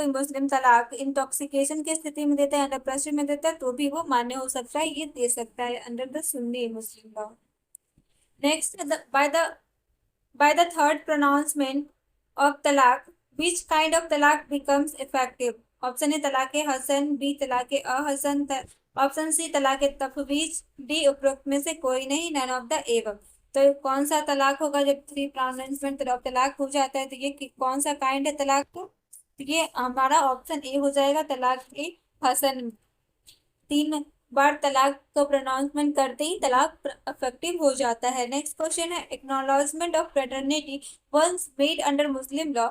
मुस्लिम तलाक इंटॉक्सिकेशन की स्थिति में देता है, अंडर प्रेशर में देता है, तो भी वो मान्य हो सकता है, ये दे सकता है under the Sunni Muslim law. Next, by the third pronouncement of talaq, which kind of talaq becomes effective? Option A तलाक हसन, बी तलाक अहसन, ऑप्शन सी तलाक तफवीज, डी उपरोक्त में से कोई नहीं, नन ऑफ द एवं। तो कौन सा तलाक होगा जब थ्री प्रोनाउंसमेंट तलाक हो जाता है? तो ये कौन सा काइंड है तलाक का? तो ये हमारा ऑप्शन ए हो जाएगा, तलाक ए हसन। 3 बार तलाक को प्रोनाउंसमेंट करते ही तलाक इफेक्टिव हो जाता है। नेक्स्ट क्वेश्चन है, acknowledgement of paternity once made under Muslim law.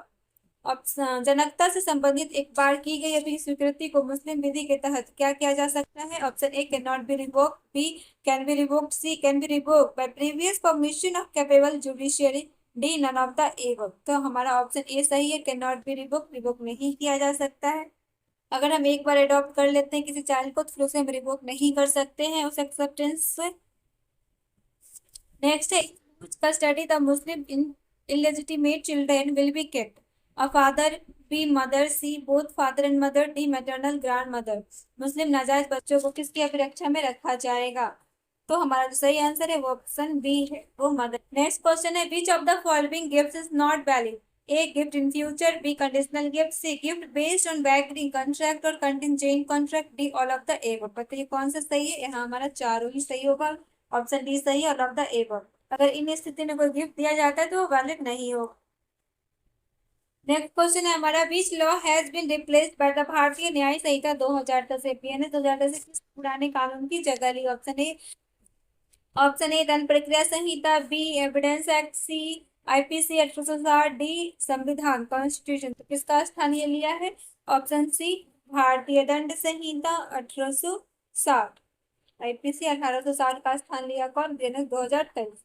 जनकता से संबंधित एक बार की गई अपनी स्वीकृति को मुस्लिम विधि के तहत क्या किया जा सकता है? Option A can not be revoked, B can be revoked, C can be revoked by previous permission of capable judiciary, D none of the above. तो हमारा ऑप्शन ए सही है, can not be revoked, revoke नहीं किया जा सकता है। अगर हम एक बार अडॉप्ट कर लेते हैं किसी चाइल्ड को तो फिर उसे हम रिवोक नहीं कर सकते हैं उस एक्सेप्टेंस से। नेक्स्ट है, custody the Muslim illegitimate children will be kept, A father, B mother, C both father and mother, D maternal grandmother. मुस्लिम नाजायज बच्चों को किसकी अभिरक्षा में रखा जाएगा? तो हमारा जो सही आंसर है वो ऑप्शन बी है, वो मदर। नेक्स्ट क्वेश्चन है, which of the following gift is not valid? A gift in future, B conditional gift, C gift based on background contract or contingent contract, D all of the above. बताइए कौन सा सही है? यहाँ हमारा चारों ही सही होगा, ऑप्शन डी सही है, ऑल ऑफ द एबव। अगर इन स्थिति में कोई गिफ्ट दिया जाता है तो वो वैलिड नहीं होगा। नेक्स्ट क्वेश्चन है हमारा, which law has been replaced by the Bharatiya Nyaya संहिता 2010 से? पीएनएस 2010 किस पुराने कानून की जगह ली? ऑप्शन ए दंड प्रक्रिया संहिता, बी एविडेंस एक्ट, सी आईपीसी 1860, डी संविधान कॉन्स्टिट्यूशन। तो किसका स्थान ये लिया है? ऑप्शन सी भारतीय दंड संहिता 1860, आईपीसी 1860 का स्थान लिया कौन? बीएनएस 2023।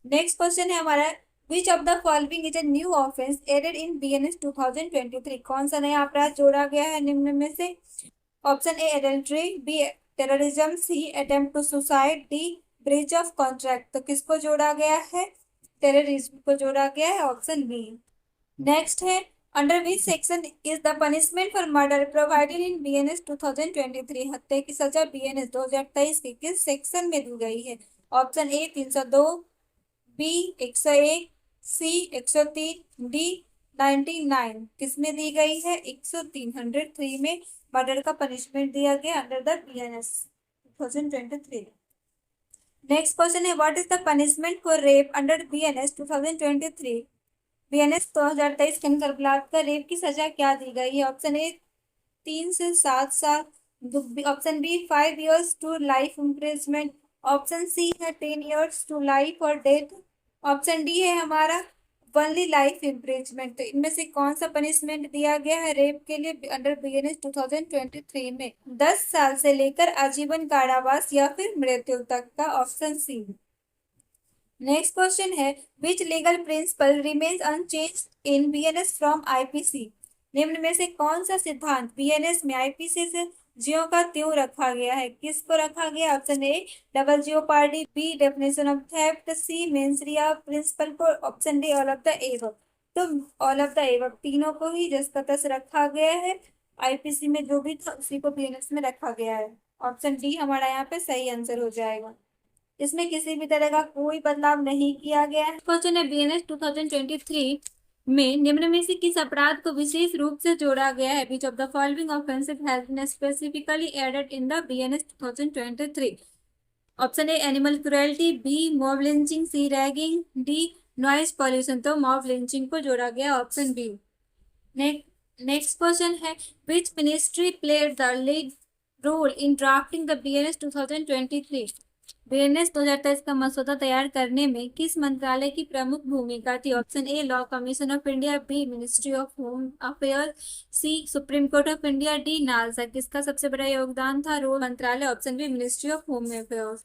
नेक्स्ट क्वेश्चन है हमारा, which of the following is a new offence added in BNS 2023? कौन सा नया अपराध जोड़ा गया है निम्न में से? Option A adultery, B terrorism, C attempt to suicide, D breach of contract. तो किसको जोड़ा गया है? टेररिज्म को जोड़ा गया है, ऑप्शन बी। नेक्स्ट है, under which section is the punishment for murder provided in BNS 2023? हत्या की सजा बीएनएस 2023 के किस सेक्शन में दी गई है? Option A 302, B 101, C 103, D 99। किसमें दी गई है? 103, 103 में मर्डर का पनिशमेंट दिया गया under the BNS 2023। Next question है, what is the punishment for rape under BNS 2023? BNS 2023 के अंदर बलात्कार रेप की सजा क्या दी गई है? ऑप्शन ए 3 से 7 साल, option B 5 years to life imprisonment, option C है 10 years to life और डेथ, ऑप्शन डी है हमारा ओनली लाइफ इम्प्रिजमेंट। तो इनमें से कौन सा पनिशमेंट दिया गया है रेप के लिए अंडर बीएनएस 2023 में? 10 साल से लेकर आजीवन कारावास या फिर मृत्यु तक का, ऑप्शन सी। नेक्स्ट क्वेश्चन है, which legal principle remains unchanged in BNS from IPC? निम्न में से कौन सा सिद्धांत बीएनएस में आईपीसी से ज्यों का त्यों रखा गया है? किसको रखा गया? Option A double jeopardy, B definition of theft, C mens rea principle को, option D all of the above. तो ऑल ऑफ द एबव तीनों को ही जस का तस रखा गया है, आईपीसी में जो भी था उसी को बीएनएस में रखा गया है। ऑप्शन डी हमारा यहाँ पे सही आंसर हो जाएगा। इसमें किसी भी तरह का कोई बदलाव नहीं किया गया है। क्वेश्चन है बीएनएस 2023 में निम्न में से किस अपराध को विशेष रूप से जोड़ा गया है? Which of the following offences has been specifically added in the BNS 2023? Option A animal cruelty, B mob lynching, C ragging, D noise pollution. तो मॉब लिंचिंग को जोड़ा गया, ऑप्शन बी। नेक्स्ट क्वेश्चन है which ministry played the lead role in drafting the BNS 2023? BNS 2023 का मसौदा तैयार करने में किस मंत्रालय की प्रमुख भूमिका थी? Option A law commission of India, B ministry of home affair, C supreme court of India, D NALSA. किसका सबसे बड़ा योगदान था? रोल मंत्रालय, option B ministry of home affairs.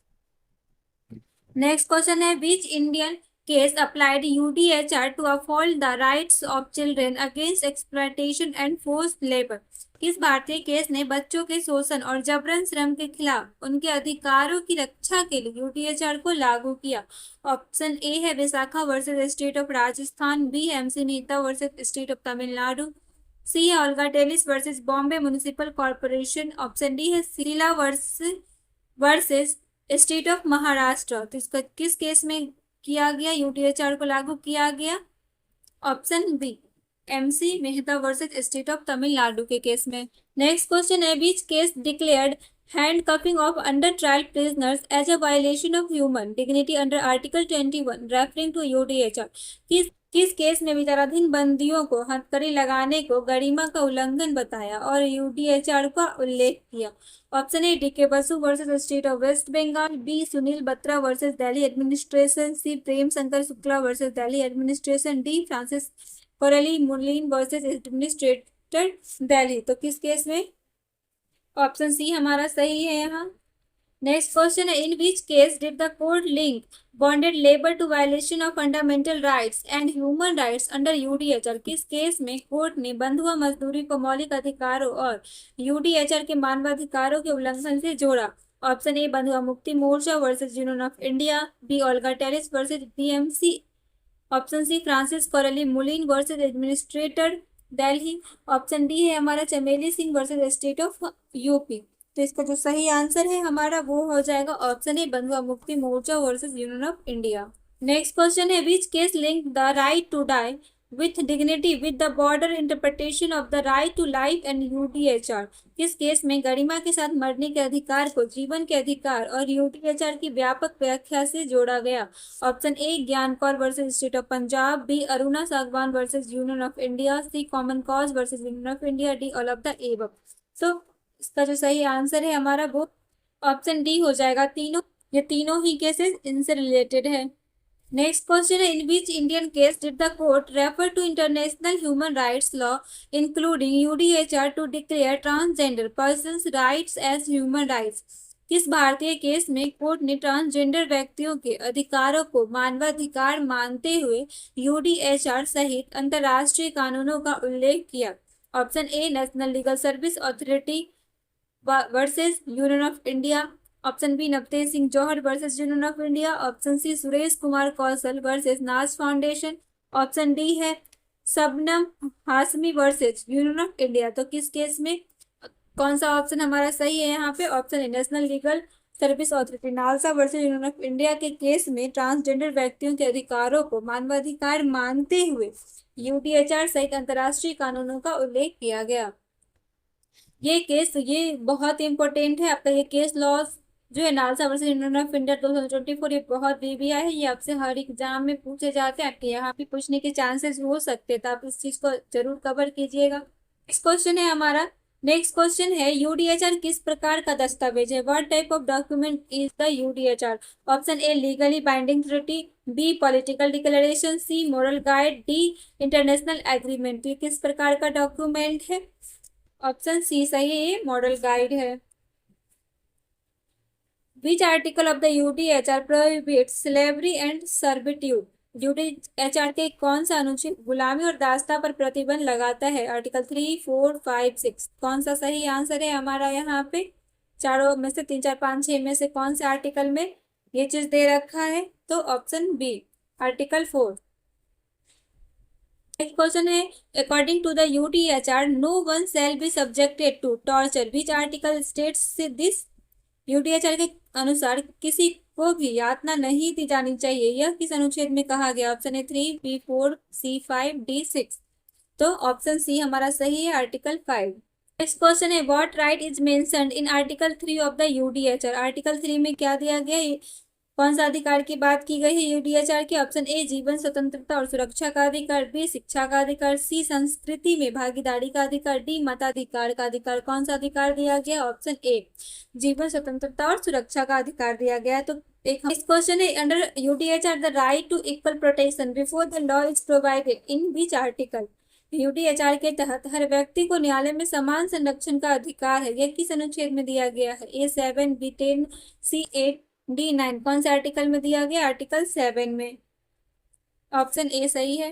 Next question है which Indian case applied UDHR to uphold the rights of children against exploitation and forced labor? किस भारतीय case ने बच्चों के शोषण और जबरन श्रम के खिलाफ उनके अधिकारों की रक्षा के लिए यूडीएचआर को लागू किया? ऑप्शन ए है Vishakha versus state of Rajasthan, B MC Mehta versus state of Tamil Nadu, C है Olga Tellis versus Bombay municipal corporation, option D है Sheela versus state of Maharashtra. तो इसका किस केस में किया गया, यूडीएचआर को लागू किया गया? Option B MC Mehta versus state of Tamil Nadu के केस में। नेक्स्ट क्वेश्चन है which case declared handcuffing of under trial prisoners as a violation of human dignity under article 21 referring to UDHR? किस केस में विचाराधीन बंदियों को हथकड़ी लगाने को गरिमा का उल्लंघन बताया और यूडीएचआर का उल्लेख किया? Option A DK Basu versus state of West Bengal, B Sunil Batra versus Delhi administration, C Prem Shankar Shukla versus Delhi administration, D Francis Coralie Mullin versus administrator Delhi. तो किस केस में? ऑप्शन सी हमारा सही है यहाँ। नेक्स्ट क्वेश्चन है in which case did the court link bonded labour to violation of fundamental rights and human rights under UDHR? किस case में कोर्ट ने बंधुआ मजदूरी को मौलिक अधिकारों और यूडीएचआर के मानवाधिकारों के उल्लंघन से जोड़ा? Option A Bandhua Mukti Morcha versus union of India, B Olga Tellis versus BMC, option C Francis Coralie Mullin versus administrator Delhi, option D है हमारा Chameli Singh versus state of UP. तो इसका जो सही आंसर है हमारा वो हो जाएगा option A Bandhua Mukti Morcha versus union of India. Next question है which case link the right to die with dignity with the broader interpretation of the right to life and UDHR? किस केस में गरिमा के साथ मरने के अधिकार को जीवन के अधिकार और यूडीएचआर की व्यापक व्याख्या से जोड़ा गया? Option A Gian Kaur versus state of Punjab, B Aruna सागवान versus union of India, C common cause versus union of India, D all of the above. तो इसका जो सही आंसर है हमारा वो ऑप्शन डी हो जाएगा। ये तीनों ही केसेस इनसे रिलेटेड है। नेक्स्ट क्वेश्चन है in which Indian case did the court refer to international human rights law including UDHR to declare transgender persons rights as human rights? किस भारतीय केस में कोर्ट ने ट्रांसजेंडर व्यक्तियों के अधिकारों को मानवाधिकार मानते हुए यूडीएचआर सहित अंतर्राष्ट्रीय कानूनों का उल्लेख किया? Option A national legal service authority versus union of India, option B Navtej Singh Johar versus union of India, option C Suresh Kumar Koushal versus Naz foundation, option D है Shabnam Hashmi versus union of India. तो किस केस में कौन सा ऑप्शन हमारा सही है यहाँ पे? Option A national legal service authority NALSA versus union of India के केस में ट्रांसजेंडर व्यक्तियों के अधिकारों को मानवाधिकार मानते हुए यूडीएचआर सहित अंतर्राष्ट्रीय कानूनों का उल्लेख किया गया। ये बहुत इंपॉर्टेंट है आपका। ये केस लॉ जो है NALSA versus union of India 2024 ये बहुत बीबीआई है। ये आपसे हर एग्जाम में पूछे जाते हैं, आपके यहाँ भी पूछने के चांसेस हो सकते हैं, तो आप इस चीज को जरूर कवर कीजिएगा। नेक्स्ट क्वेश्चन है हमारा। नेक्स्ट क्वेश्चन है यूडीएचआर किस प्रकार का दस्तावेज है? What type of document is the UDHR? Option A legally binding treaty, B political declaration, C moral guide, D international agreement. ये किस प्रकार का डॉक्यूमेंट है? ऑप्शन सी सही है, मॉडल गाइड है। Which article of the UDHR prohibits slavery and servitude? UDHR के कौन सा अनुच्छेद गुलामी और दासता पर प्रतिबंध लगाता है? आर्टिकल 3, 4, 5, 6। कौन सा सही आंसर है हमारा यहाँ पे? चारों में से 3, 4, 5, 6 में से कौन से आर्टिकल में ये चीज दे रखा है? तो option B article 4। Next question है according to the UDHR no one shall be subjected to torture. Which article states this? UDHR के अनुसार किसी को भी यातना नहीं दी जानी चाहिए। यह किस अनुच्छेद में कहा गया? Option A 3, B 4, C 5, D 6। तो ऑप्शन सी हमारा सही है, आर्टिकल 5। नेक्स्ट क्वेश्चन है, what right is mentioned in article 3 of the UDHR? Article 3 में क्या दिया गया है? कौन सा अधिकार की बात की गई है यूडीएचआर की? ऑप्शन ए जीवन स्वतंत्रता और सुरक्षा का अधिकार, बी शिक्षा का अधिकार, सी संस्कृति में भागीदारी का अधिकार, डी मताधिकार का अधिकार। कौन सा अधिकार दिया गया? ऑप्शन ए जीवन स्वतंत्रता और सुरक्षा का अधिकार दिया गया है। तो एक नेक्स्ट क्वेश्चन है, under UDHR the right to equal protection before the law is provided in which article? UDHR के तहत हर व्यक्ति को न्यायालय में समान संरक्षण का अधिकार है, यह किस अनुच्छेद में दिया गया है? ए 7, बी 10, सी 8, डी 9। कौन से आर्टिकल में दिया गया? आर्टिकल 7 में। ऑप्शन ए सही है।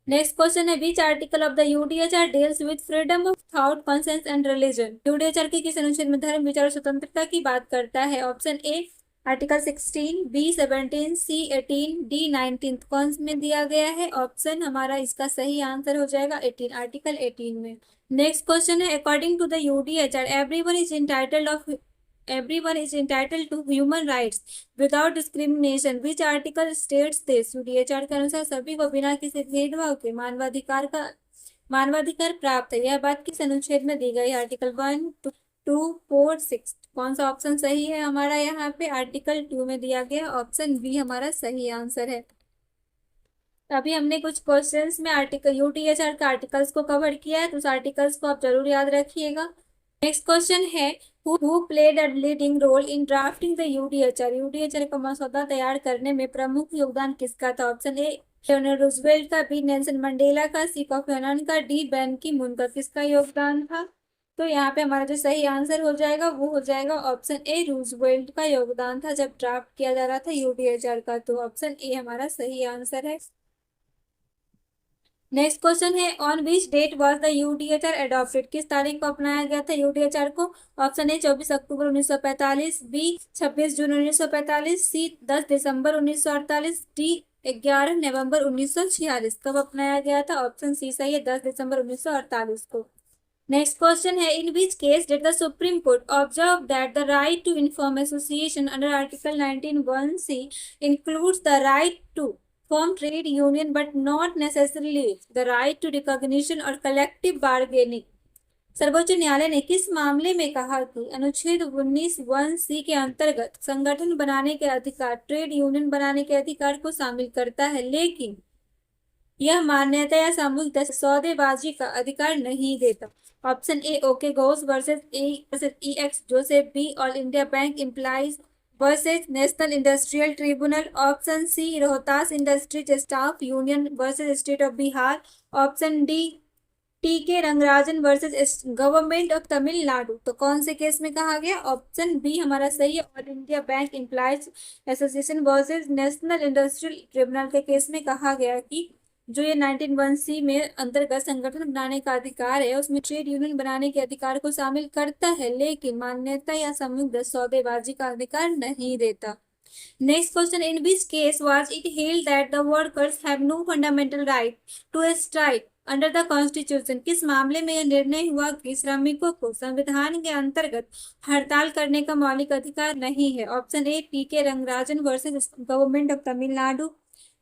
नेक्स्ट क्वेश्चन है, which article of the UDHR deals with freedom of thought, conscience and religion? UDHR के किस अनुच्छेद में धर्म, विचार और स्वतंत्रता की बात करता है? Option A article 16, B 17, C 18, D 19। कौन में दिया गया है? ऑप्शन हमारा इसका सही आंसर हो जाएगा 18, आर्टिकल 18 में। नेक्स्ट क्वेश्चन है, according to the UDHR everyone is entitled to human rights without discrimination, which article states this? UDHR के अनुसार सभी को बिना किसी भेदभाव के मानवाधिकार प्राप्त है। यह बात किस अनुच्छेद में दी गई? आर्टिकल 1, 2, 4, 6। कौन सा ऑप्शन सही है हमारा? यहाँ पे आर्टिकल 2 में दिया गया, ऑप्शन बी हमारा सही आंसर है। अभी हमने कुछ क्वेश्चंस में आर्टिकल यूडीएचआर का आर्टिकल्स को कवर किया है, तो उस आर्टिकल्स को आप जरूर याद रखिएगा। नेक्स्ट क्वेश्चन है, who played a leading role in drafting the UDHR? UDHR का मसौदा तैयार करने में प्रमुख योगदान किसका था? ऑप्शन ए थियोडोर रूजवेल्ट का, बी नेल्सन मंडेला का, सी कोफी अन्नान का, डी बैन की मून का। किसका योगदान था? तो यहाँ पे हमारा जो सही आंसर हो जाएगा वो हो जाएगा ऑप्शन ए रूजवेल्ट का योगदान था जब ड्राफ्ट किया जा रहा था यूडीएचआर का। तो ऑप्शन ए हमारा सही आंसर है। नेक्स्ट क्वेश्चन है, on which date was the UDHR adopted? किस तारीख को अपनाया गया था यूडीएचआर को? Option A 24 October 1945, B 26 June 1945, C 10 December 1948, D 11 November 1946। कब अपनाया गया था? ऑप्शन सी सही है, 10 दिसंबर 1948 को। नेक्स्ट क्वेश्चन है, in which case did the supreme court observe that the right to inform association under article 19(1)(c includes the right to form trade union but not necessarily the right to recognition or collective bargaining? सर्वोच्च न्यायालय ने किस मामले में कहा कि अनुच्छेद 19(1)(c के अंतर्गत संगठन बनाने के अधिकार ट्रेड यूनियन बनाने के अधिकार को शामिल करता है, लेकिन यह मान्यता या सामूहिक सौदेबाजी का अधिकार नहीं देता? Option A okay Ghosh versus E X Joseph, B all India bank employees versus national industrial tribunal, option C Rohtas industries staff union versus state of Bihar, option D T K Rangarajan versus government of Tamil Nadu. तो कौन से case में कहा गया? Option B हमारा सही है, all India bank employees association versus national industrial tribunal के केस में कहा गया कि जो ये 19(1)(c में अंतर्गत संगठन बनाने का अधिकार है उसमें ट्रेड यूनियन बनाने के अधिकार को शामिल करता है, लेकिन मान्यता या सामूहिक सौदेबाजी का अधिकार नहीं देता। Next question, in which case was it held that the workers have no fundamental right to strike under the constitution? किस मामले में यह निर्णय हुआ कि श्रमिकों को संविधान के अंतर्गत हड़ताल करने का मौलिक अधिकार नहीं है? Option A T K Rangarajan versus government of Tamil Nadu,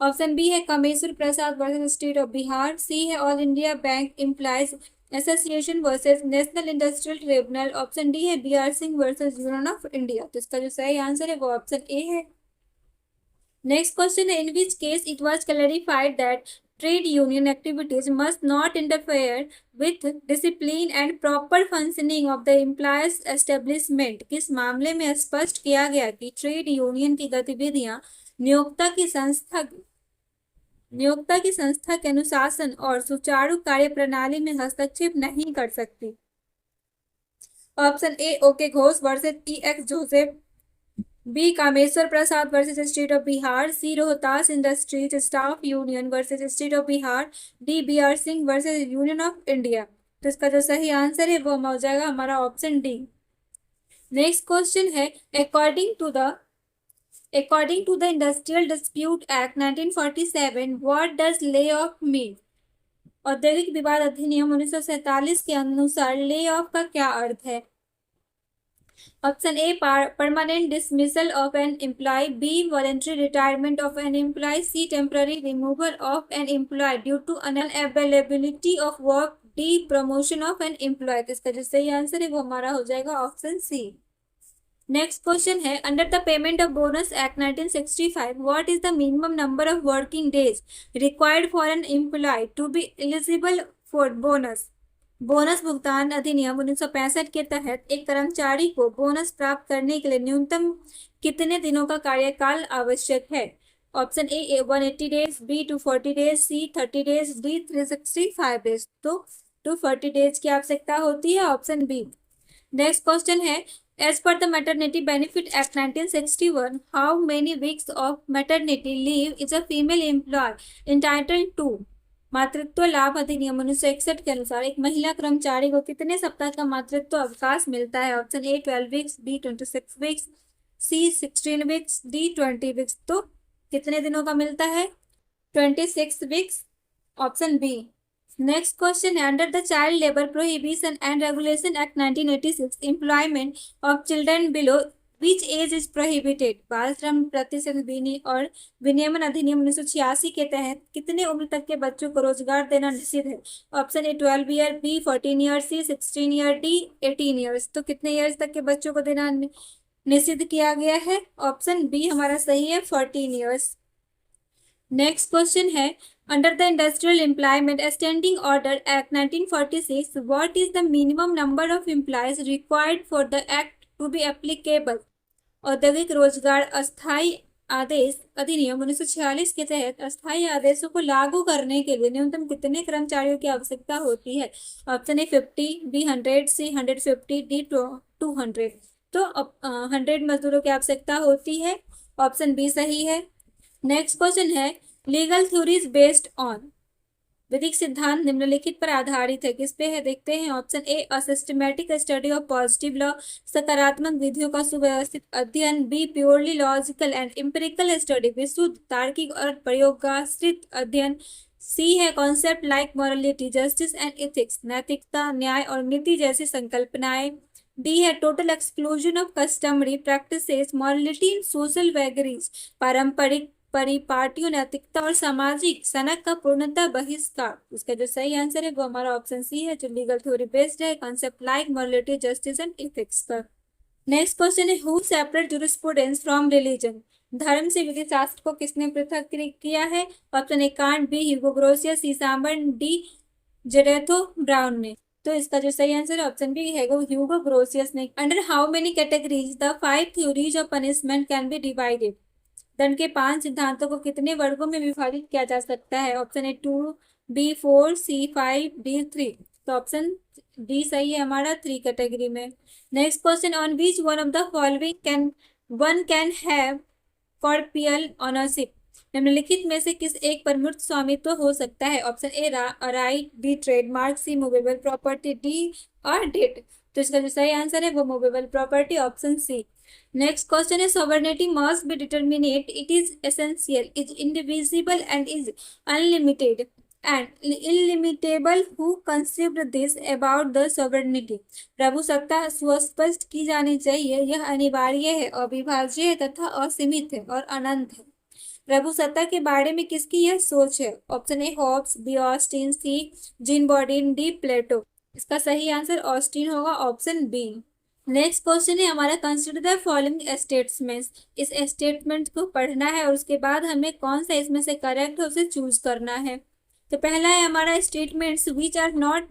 option B है Kameshwar Prasad versus state of Bihar, C है all India bank employees association versus national industrial tribunal, option D है BR Singh versus union of India. तो इसका जो सही आंसर है वो ऑप्शन ए है। नेक्स्ट क्वेश्चन है, in which case it was clarified that trade union activities must not interfere with discipline and proper functioning of the employers establishment? किस मामले में स्पष्ट किया गया कि ट्रेड यूनियन की गतिविधियां नियोक्ता की संस्था के अनुशासन और सुचारू कार्य प्रणाली में हस्तक्षेप नहीं कर सकती? Option A okay Ghosh versus E X Joseph, B Kameshwar Prasad versus state of Bihar, C Rohtas industries staff union versus state of Bihar, D BR Singh versus union of India. तो इसका जो सही आंसर है वो हो जाएगा हमारा ऑप्शन डी। नेक्स्ट क्वेश्चन है, According to the Industrial Dispute Act 1947, what does layoff mean? औद्योगिक विवाद अधिनियम 1947 के अनुसार ले ऑफ का क्या अर्थ है? Option A permanent dismissal of an employee, B voluntary retirement of an employee, C temporary removal of an employee due to unavailability of work, D promotion of an employee. तो इसका जो सही answer है वो हमारा हो जाएगा ऑप्शन सी। नेक्स्ट क्वेश्चन है, under the payment of bonus act 1965 what is the minimum number of working days required for an employee to be eligible for bonus. Bonus भुगतान अधिनियम 1965 के तहत एक कर्मचारी को बोनस प्राप्त करने के लिए न्यूनतम कितने दिनों का कार्यकाल आवश्यक है। Option A 180 days, B 240 days, C 30 days, D 365 days. तो 240 डेज की आवश्यकता होती है, ऑप्शन बी। नेक्स्ट क्वेश्चन है, as per the maternity benefit act 1961 how many weeks of maternity leave is a female employee entitled to. मातृत्व लाभ अधिनियम 1961 के अनुसार एक महिला कर्मचारी को कितने सप्ताह का मातृत्व अवकाश मिलता है। Option A 12 weeks, B 26 weeks, C 16 weeks, D 20 weeks. तो कितने दिनों का मिलता है, 26 weeks, option B. Next question है, under the child labour prohibition and regulation act 1986 employment of children below which age is prohibited. बाल श्रम प्रतिशत और विनियमन अधिनियम 1986 के तहत कितने उम्र तक के बच्चों को रोजगार देना निषिद्ध है। Option A 12 year, B 14 year, C 16 year, D 18 years. तो कितने ईयर्स तक के बच्चों को देना निषिद्ध किया गया है, ऑप्शन बी हमारा सही है, 14 ईयर्स। नेक्स्ट क्वेश्चन है, under the industrial employment standing order act 1946 what is the minimum number of employees required for the act to be applicable. औद्योगिक रोजगार अस्थायी आदेश अधिनियम 1946 के तहत अस्थायी आदेशों को लागू करने के लिए न्यूनतम कितने कर्मचारियों की आवश्यकता होती है। Option A 50, B 100, C 150, D 200। तो 100 मजदूरों की आवश्यकता होती है, ऑप्शन बी सही है। नेक्स्ट क्वेश्चन है, लीगल थ्योरीज बेस्ड ऑन। विधिक सिद्धांत निम्नलिखित पर आधारित है, किस पे है देखते हैं। Option A a systematic study of positive law, सकारात्मक विधियों का सुव्यवस्थित अध्ययन, B purely logical and empirical study, विशुद्ध तार्किक और प्रयोगाश्रित अध्ययन, सी है concept like morality, justice and ethics, नैतिकता, न्याय और नीति जैसी संकल्पनाएं, डी है total exclusion of customary practices, morality in social vagaries, पारंपरिक परिपाटियों, नैतिकता और सामाजिक सनक का पूर्णतः बहिष्कार। इसका जो सही आंसर है वो हमारा ऑप्शन सी है, जो लीगल थ्योरी बेस्ड है, concept like morality, justice and ethics पर। नेक्स्ट क्वेश्चन है, who separate jurisprudence from religion. धर्म से विधि शास्त्र को किसने पृथक किया है। Option A Kant, B Hugo Grotius, C Salmond, D जेरेथो ब्राउन ने। तो इसका जो सही आंसर है ऑप्शन बी है, ह्यूगो ग्रोसियस ने। Under how many categories the 5 theories of punishment can be divided. दंड के 5 सिद्धांतों को कितने वर्गों में विभाजित किया जा सकता है। Option A 2, B 4, C 5, D 3। तो ऑप्शन डी सही है हमारा, 3 कैटेगरी में। Next question, on which one of the following can have corporeal ownership. निम्नलिखित में से किस एक पर मूर्त स्वामित्व हो सकता है। Option A right, B trademark, C movable property, D और डेट। तो इसका जो सही आंसर है वो movable property, option C. Next question है, sovereignty must be determinate, it is essential, is indivisible and is unlimited and illimitable. Who conceived this about the sovereignty? प्रभु सत्ता सुस्पष्ट की जानी चाहिए, यह अनिवार्य है, अविभाज्य है तथा असीमित है और अनंत है। प्रभु सत्ता के बारे में किसकी यह सोच है। Option A Hobbes, B Austin, C Jean Bodin, D Plato. इसका सही आंसर ऑस्टिन होगा, ऑप्शन बी। नेक्स्ट क्वेश्चन है हमारा, कंसिडर द फॉलोइंग स्टेटमेंट्स। इस स्टेटमेंट को पढ़ना है और उसके बाद हमें कौन सा इसमें से करेक्ट है उसे चूज करना है। तो पहला है हमारा, statements which are not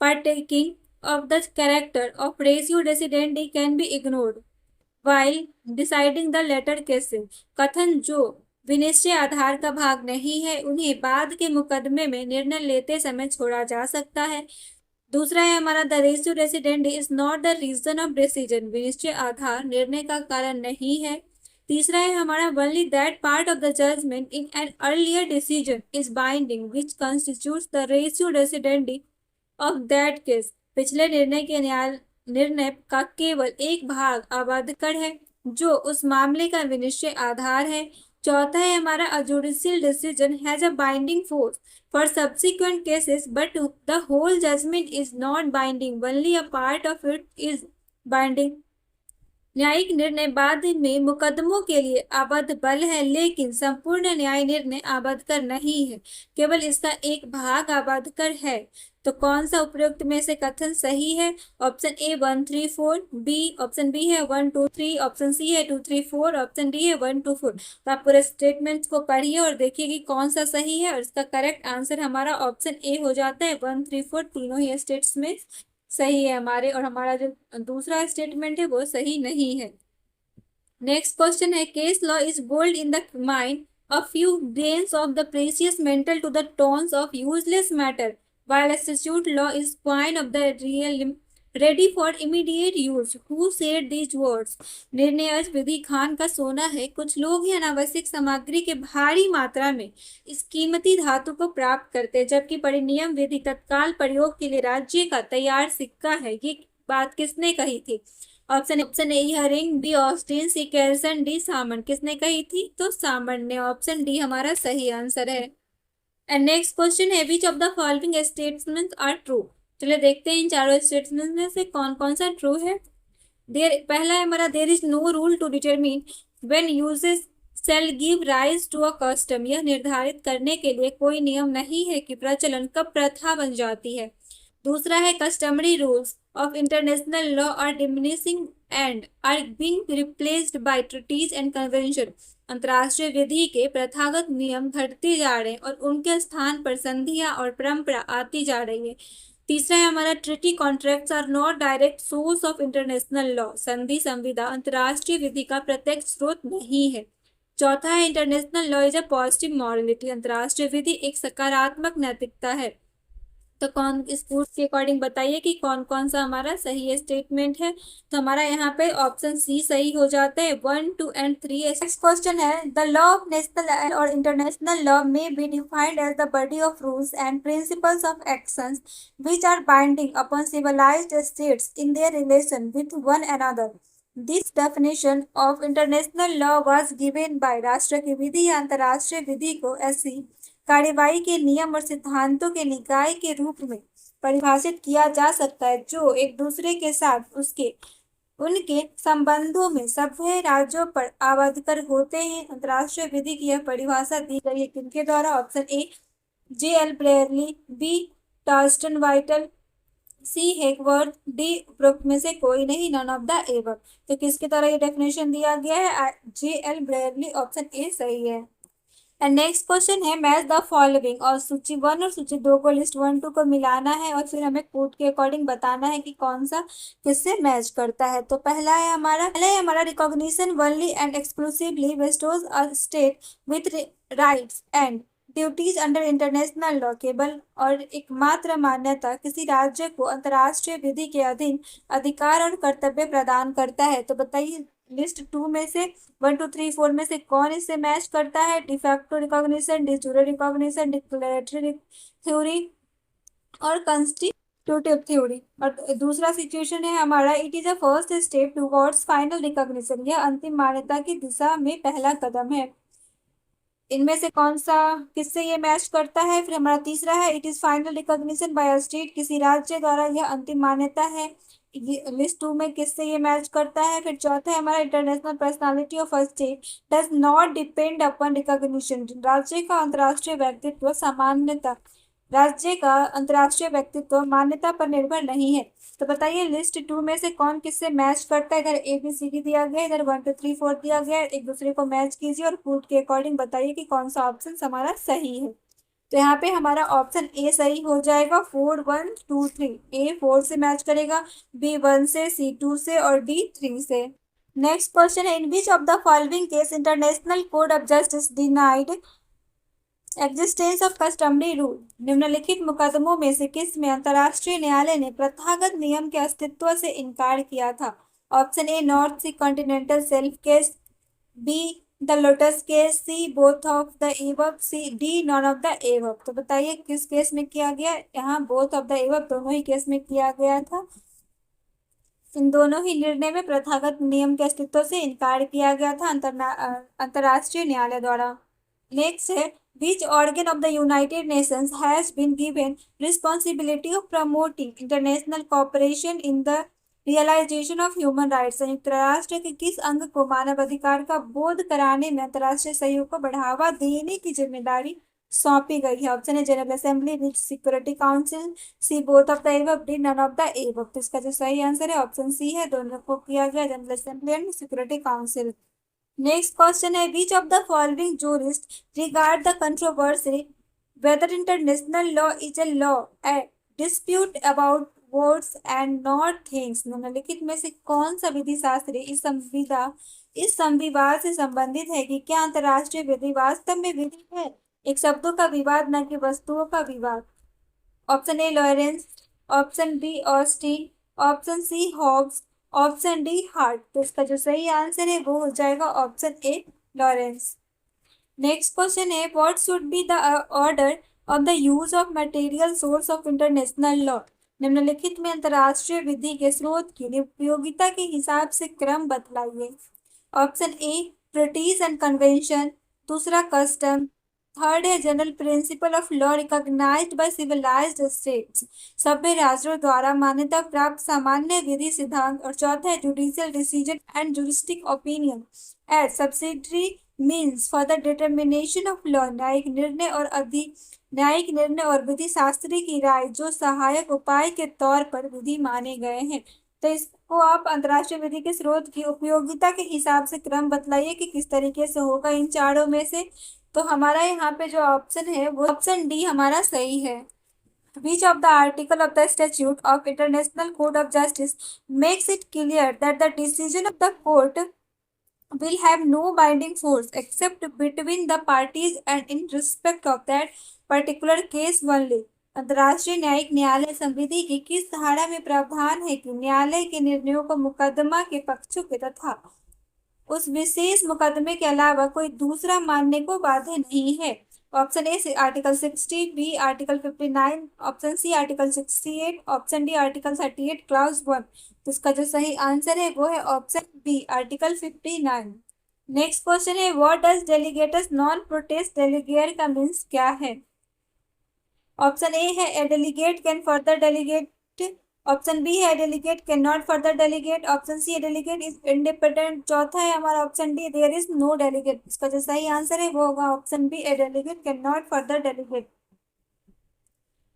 partaking of the character of ratio decidendi can be ignored while deciding the latter cases. कथन जो विनिश्चय आधार का भाग नहीं है उन्हें बाद के मुकदमे में निर्णय लेते समय छोड़ा जा सकता है। दूसरा है हमारा, the ratio decidendi is not the reason of decision. विनिश्चय आधार निर्णय का कारण नहीं है। तीसरा है हमारा, only that part of the judgment in an earlier decision is binding which constitutes the ratio decidendi of that case. पिछले निर्णय के निर्णय का केवल एक भाग अबाधकर है जो उस मामले का विनिश्चय आधार है। चौथा है हमारा, a judicial decision has a binding force for subsequent cases but the whole judgment is not binding, only a part of it is binding. न्यायिक निर्णय बाद में मुकदमों के लिए आबद्ध बल है, लेकिन संपूर्ण न्याय निर्णय आबद्ध कर नहीं है, केवल इसका एक भाग आबद्ध कर है। तो कौन सा उपरोक्त में से कथन सही है? Option A 1 3 4, B option B है 1 2 3, ऑप्शन सी है 2 3 4, ऑप्शन डी है 1 2 4। तो आप पूरे स्टेटमेंट को पढ़िए और देखिए कि कौन सा सही है, और इसका करेक्ट आंसर हमारा ऑप्शन ए हो जाता है। 1 3 4 तीनों ही स्टेट्स में सही है हमारे, और हमारा जो दूसरा स्टेटमेंट है वो सही नहीं है। नेक्स्ट क्वेश्चन है, case law is gold in the mind a few grains of the precious metal to the tons of useless matter, while a statute law is coin of the real ready for immediate use. Who said these words? निर्णय विधि खान का सोना है, कुछ लोग ही अनावश्यक सामग्री के भारी मात्रा में इस कीमती धातु को प्राप्त करते, जबकि परिनियम विधि तत्काल प्रयोग के लिए राज्य का तैयार सिक्का है। ये बात किसने कही थी? Option A Hering, B Austin, C Kelsen, D Salmond. किसने कही थी? तो सामन ने। ऑप्शन डी हमारा सही आंसर है। एंड नेक्स्ट क्वेश्चन है, which of the following statements are true? चलिए देखते हैं इन चारों स्टेटमेंट में से कौन कौन सा ट्रू है। पहला है हमारा, there is no rule to determine when usage shall give rise to a custom. यह निर्धारित करने के लिए कोई नियम नहीं है कि प्रचलन कब प्रथा बन जाती है। दूसरा है, customary rules of international law are diminishing and are being replaced by treaties and convention. अंतर्राष्ट्रीय विधि के प्रथागत नियम घटते जा रहे हैं और उनके स्थान पर संधियां और परंपरा आती जा रही है। तीसरा है हमारा, treaty contracts are not direct source of international law. संधि संविदा अंतर्राष्ट्रीय विधि का प्रत्यक्ष स्रोत नहीं है। चौथा है, international law is a positive morality. अंतर्राष्ट्रीय विधि एक सकारात्मक नैतिकता है। तो कौन, इस कोर्स के अकॉर्डिंग बताइए कि कौन कौन सा हमारा सही स्टेटमेंट है। तो हमारा यहाँ पे ऑप्शन सी सही हो जाता है। 1 2 एंड 3। नेक्स्ट क्वेश्चन है, द लॉ ऑफ नेशनल और international law may be defined as the body of rules and principles of actions which are binding upon civilized states in their relation with one another. This definition of international law was given by राष्ट्र की विधि या अंतर्राष्ट्रीय विधि को ऐसी कार्यवाही के नियम और सिद्धांतों के निकाय के रूप में परिभाषित किया जा सकता है, जो एक दूसरे के साथ उनके संबंधों में सभ्य राज्यों पर आबद्धकर होते हैं। अंतर्राष्ट्रीय विधि की यह परिभाषा दी गई है किनके द्वारा? Option A J L. Brierly, B Torsten Vital, C Hegworth, D उपरोक्त में से कोई नहीं, नन ऑफ द एबव। तो किसके द्वारा ये डेफिनेशन दिया गया है? जे.एल. ब्रेयरली। ऑप्शन ए सही है। एंड नेक्स्ट क्वेश्चन है, मैच द फॉलोइंग। और सूची 1 और सूची 2 को, लिस्ट 1 2 को मिलाना है और फिर हमें कोड के अकॉर्डिंग बताना है कि कौन सा किससे मैच करता है। तो पहला है हमारा recognition only and exclusively bestows a state with rights and duties under international law. केवल और एकमात्र मान्यता किसी राज्य को अंतर्राष्ट्रीय विधि के अधीन अधिकार और कर्तव्य प्रदान करता है। तो बताइए लिस्ट 2 में से 1 2 3 4 में से कौन इससे मैच करता है? De facto recognition, de jure recognition, declaratory theory और कंस्टिट्यूटिव थ्योरी। और दूसरा सिचुएशन है हमारा, it is a first step towards final recognition. यह अंतिम मान्यता की दिशा में पहला कदम है। इनमें से कौन सा किससे ये मैच करता है? फिर हमारा तीसरा है, it is final recognition by a state. किसी राज्य द्वारा यह अंतिम मान्यता है। लिस्ट 2 में किससे ये मैच करता है? फिर चौथा है हमारा, international personality of a state does not depend upon recognition. राज्य का अंतर्राष्ट्रीय व्यक्तित्व मान्यता पर निर्भर नहीं है। तो बताइए लिस्ट 2 में से कौन किससे मैच करता है? इधर ABCD दिया गया है, इधर 1 2 3 4 दिया गया है। एक दूसरे को मैच कीजिए और कोड के अकॉर्डिंग बताइए कि कौन सा ऑप्शन हमारा सही है। तो यहाँ पे हमारा ऑप्शन ए सही हो जाएगा। 4 1 2 3। ए 4 से मैच करेगा, बी 1 से, सी 2 से और डी 3 से। नेक्स्ट क्वेश्चन है, in which of the following case international court of justice denied existence of customary rule. निम्नलिखित मुकदमों में से किस में अंतर्राष्ट्रीय न्यायालय ने प्रथागत नियम के अस्तित्व से इनकार किया था? Option A north sea continental shelf case, B the Lotus case, C both of the above, C D none of the above. तो बताइए किस केस में किया गया? यहाँ बोथ ऑफ द एबव दोनों ही केस में किया गया था। इन दोनों ही निर्णय में प्रथागत नियम के अस्तित्व से इनकार किया गया था अंतर्राष्ट्रीय न्यायालय द्वारा। नेक्स्ट है, which organ of the United Nations has been given responsibility of promoting international cooperation in the realization of human rights, संयुक्त राष्ट्र के किस अंग को मानव अधिकार का बोध कराने में अंतर्राष्ट्रीय सहयोग को बढ़ावा देने की जिम्मेदारी सौंपी गई है? ऑप्शन है general assembly, B security council, C both of the above, D none of the above. तो इसका जो सही आंसर है ऑप्शन सी है, दोनों को किया गया, general assembly and security council. Next question है which of the following jurist regard the controversy whether international law is a law a dispute about words and not things. निम्नलिखित में से कौन सा विधि शास्त्री इस संविवाद से संबंधित है कि क्या अंतरराष्ट्रीय विधि वास्तव में विधि है, एक शब्दों का विवाद न कि वस्तुओं का विवाद? Option A Lawrence, option B Austin, option C Hobbes, option D Hart. तो इसका जो सही आंसर है वो हो जाएगा option A Lawrence. Next question है what should be the order of the use of material source of international law. निम्नलिखित में अंतरराष्ट्रीय विधि के स्रोत की उपयोगिता के हिसाब से क्रम बतलाइए। Option A treaties and convention, दूसरा कस्टम, थर्ड है general principle of law recognised by civilised states, सभ्य राष्ट्रों द्वारा मान्यता प्राप्त सामान्य विधि सिद्धांत, और चौथा है judicial decision and juristic opinion as subsidiary means for the determination of law, न्यायिक निर्णय और विधि शास्त्री की राय जो सहायक उपाय के तौर पर विधि माने गए हैं। तो इसको आप अंतर्राष्ट्रीय विधि के स्रोत की उपयोगिता के हिसाब से क्रम बतलाइए कि किस तरीके से होगा इन चारों में से। तो हमारा यहाँ पे जो ऑप्शन है वो ऑप्शन डी हमारा सही है। Which of the article of the Statute of International Court of Justice makes it clear that the decision of the court will have no binding force except between the parties and in respect of that particular case only? अंतर्राष्ट्रीय न्यायिक न्यायालय संविधि की किस धारा में प्रावधान है कि न्यायालय के निर्णयों को मुकदमा के पक्षों के तथा उस विशेष मुकदमे के अलावा कोई दूसरा मानने को बाध्य नहीं है? Option A article 60, B article 59, option C article 68, option D article 38 clause 1। तो इसका जो सही आंसर है वो है option B article 59। Next question है what does delegatus non potest delegate का मीन्स क्या है? ऑप्शन ए है a delegate can further delegate, option B है delegate can not further delegate, option C delegate is independent, चौथा है हमारा option D there is no delegate. इसका जो सही आंसर है वो होगा option B a delegate can not further delegate.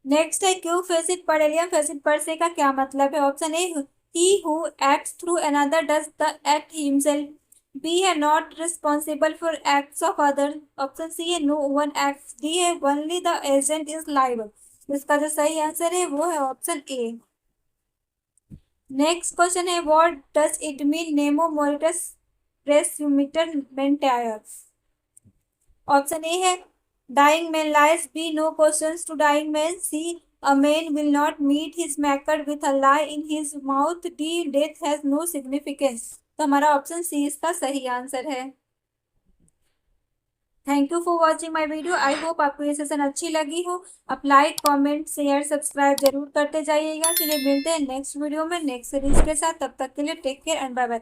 Next है qui facit per alium facit पर से का क्या मतलब है? Option A he who acts through another does the act himself, B है not responsible for acts of other, option C है no one acts, D है only the agent is liable. इसका जो सही आंसर है वो है ऑप्शन ए। नेक्स्ट क्वेश्चन है what does it mean nemo moriturus praesumitur mentire. Option A है dying man lies, B no questions to dying man, C a man will not meet his maker with a lie in his mouth, D death has no significance. तो हमारा option C इसका सही answer है। Thank you for watching my video. I hope आपको ये session अच्छी लगी हो। आप लाइक कमेंट शेयर सब्सक्राइब जरूर करते जाइएगा। चलिए मिलते हैं नेक्स्ट वीडियो में नेक्स्ट सीरीज के साथ। तब तक के लिए take care and bye bye.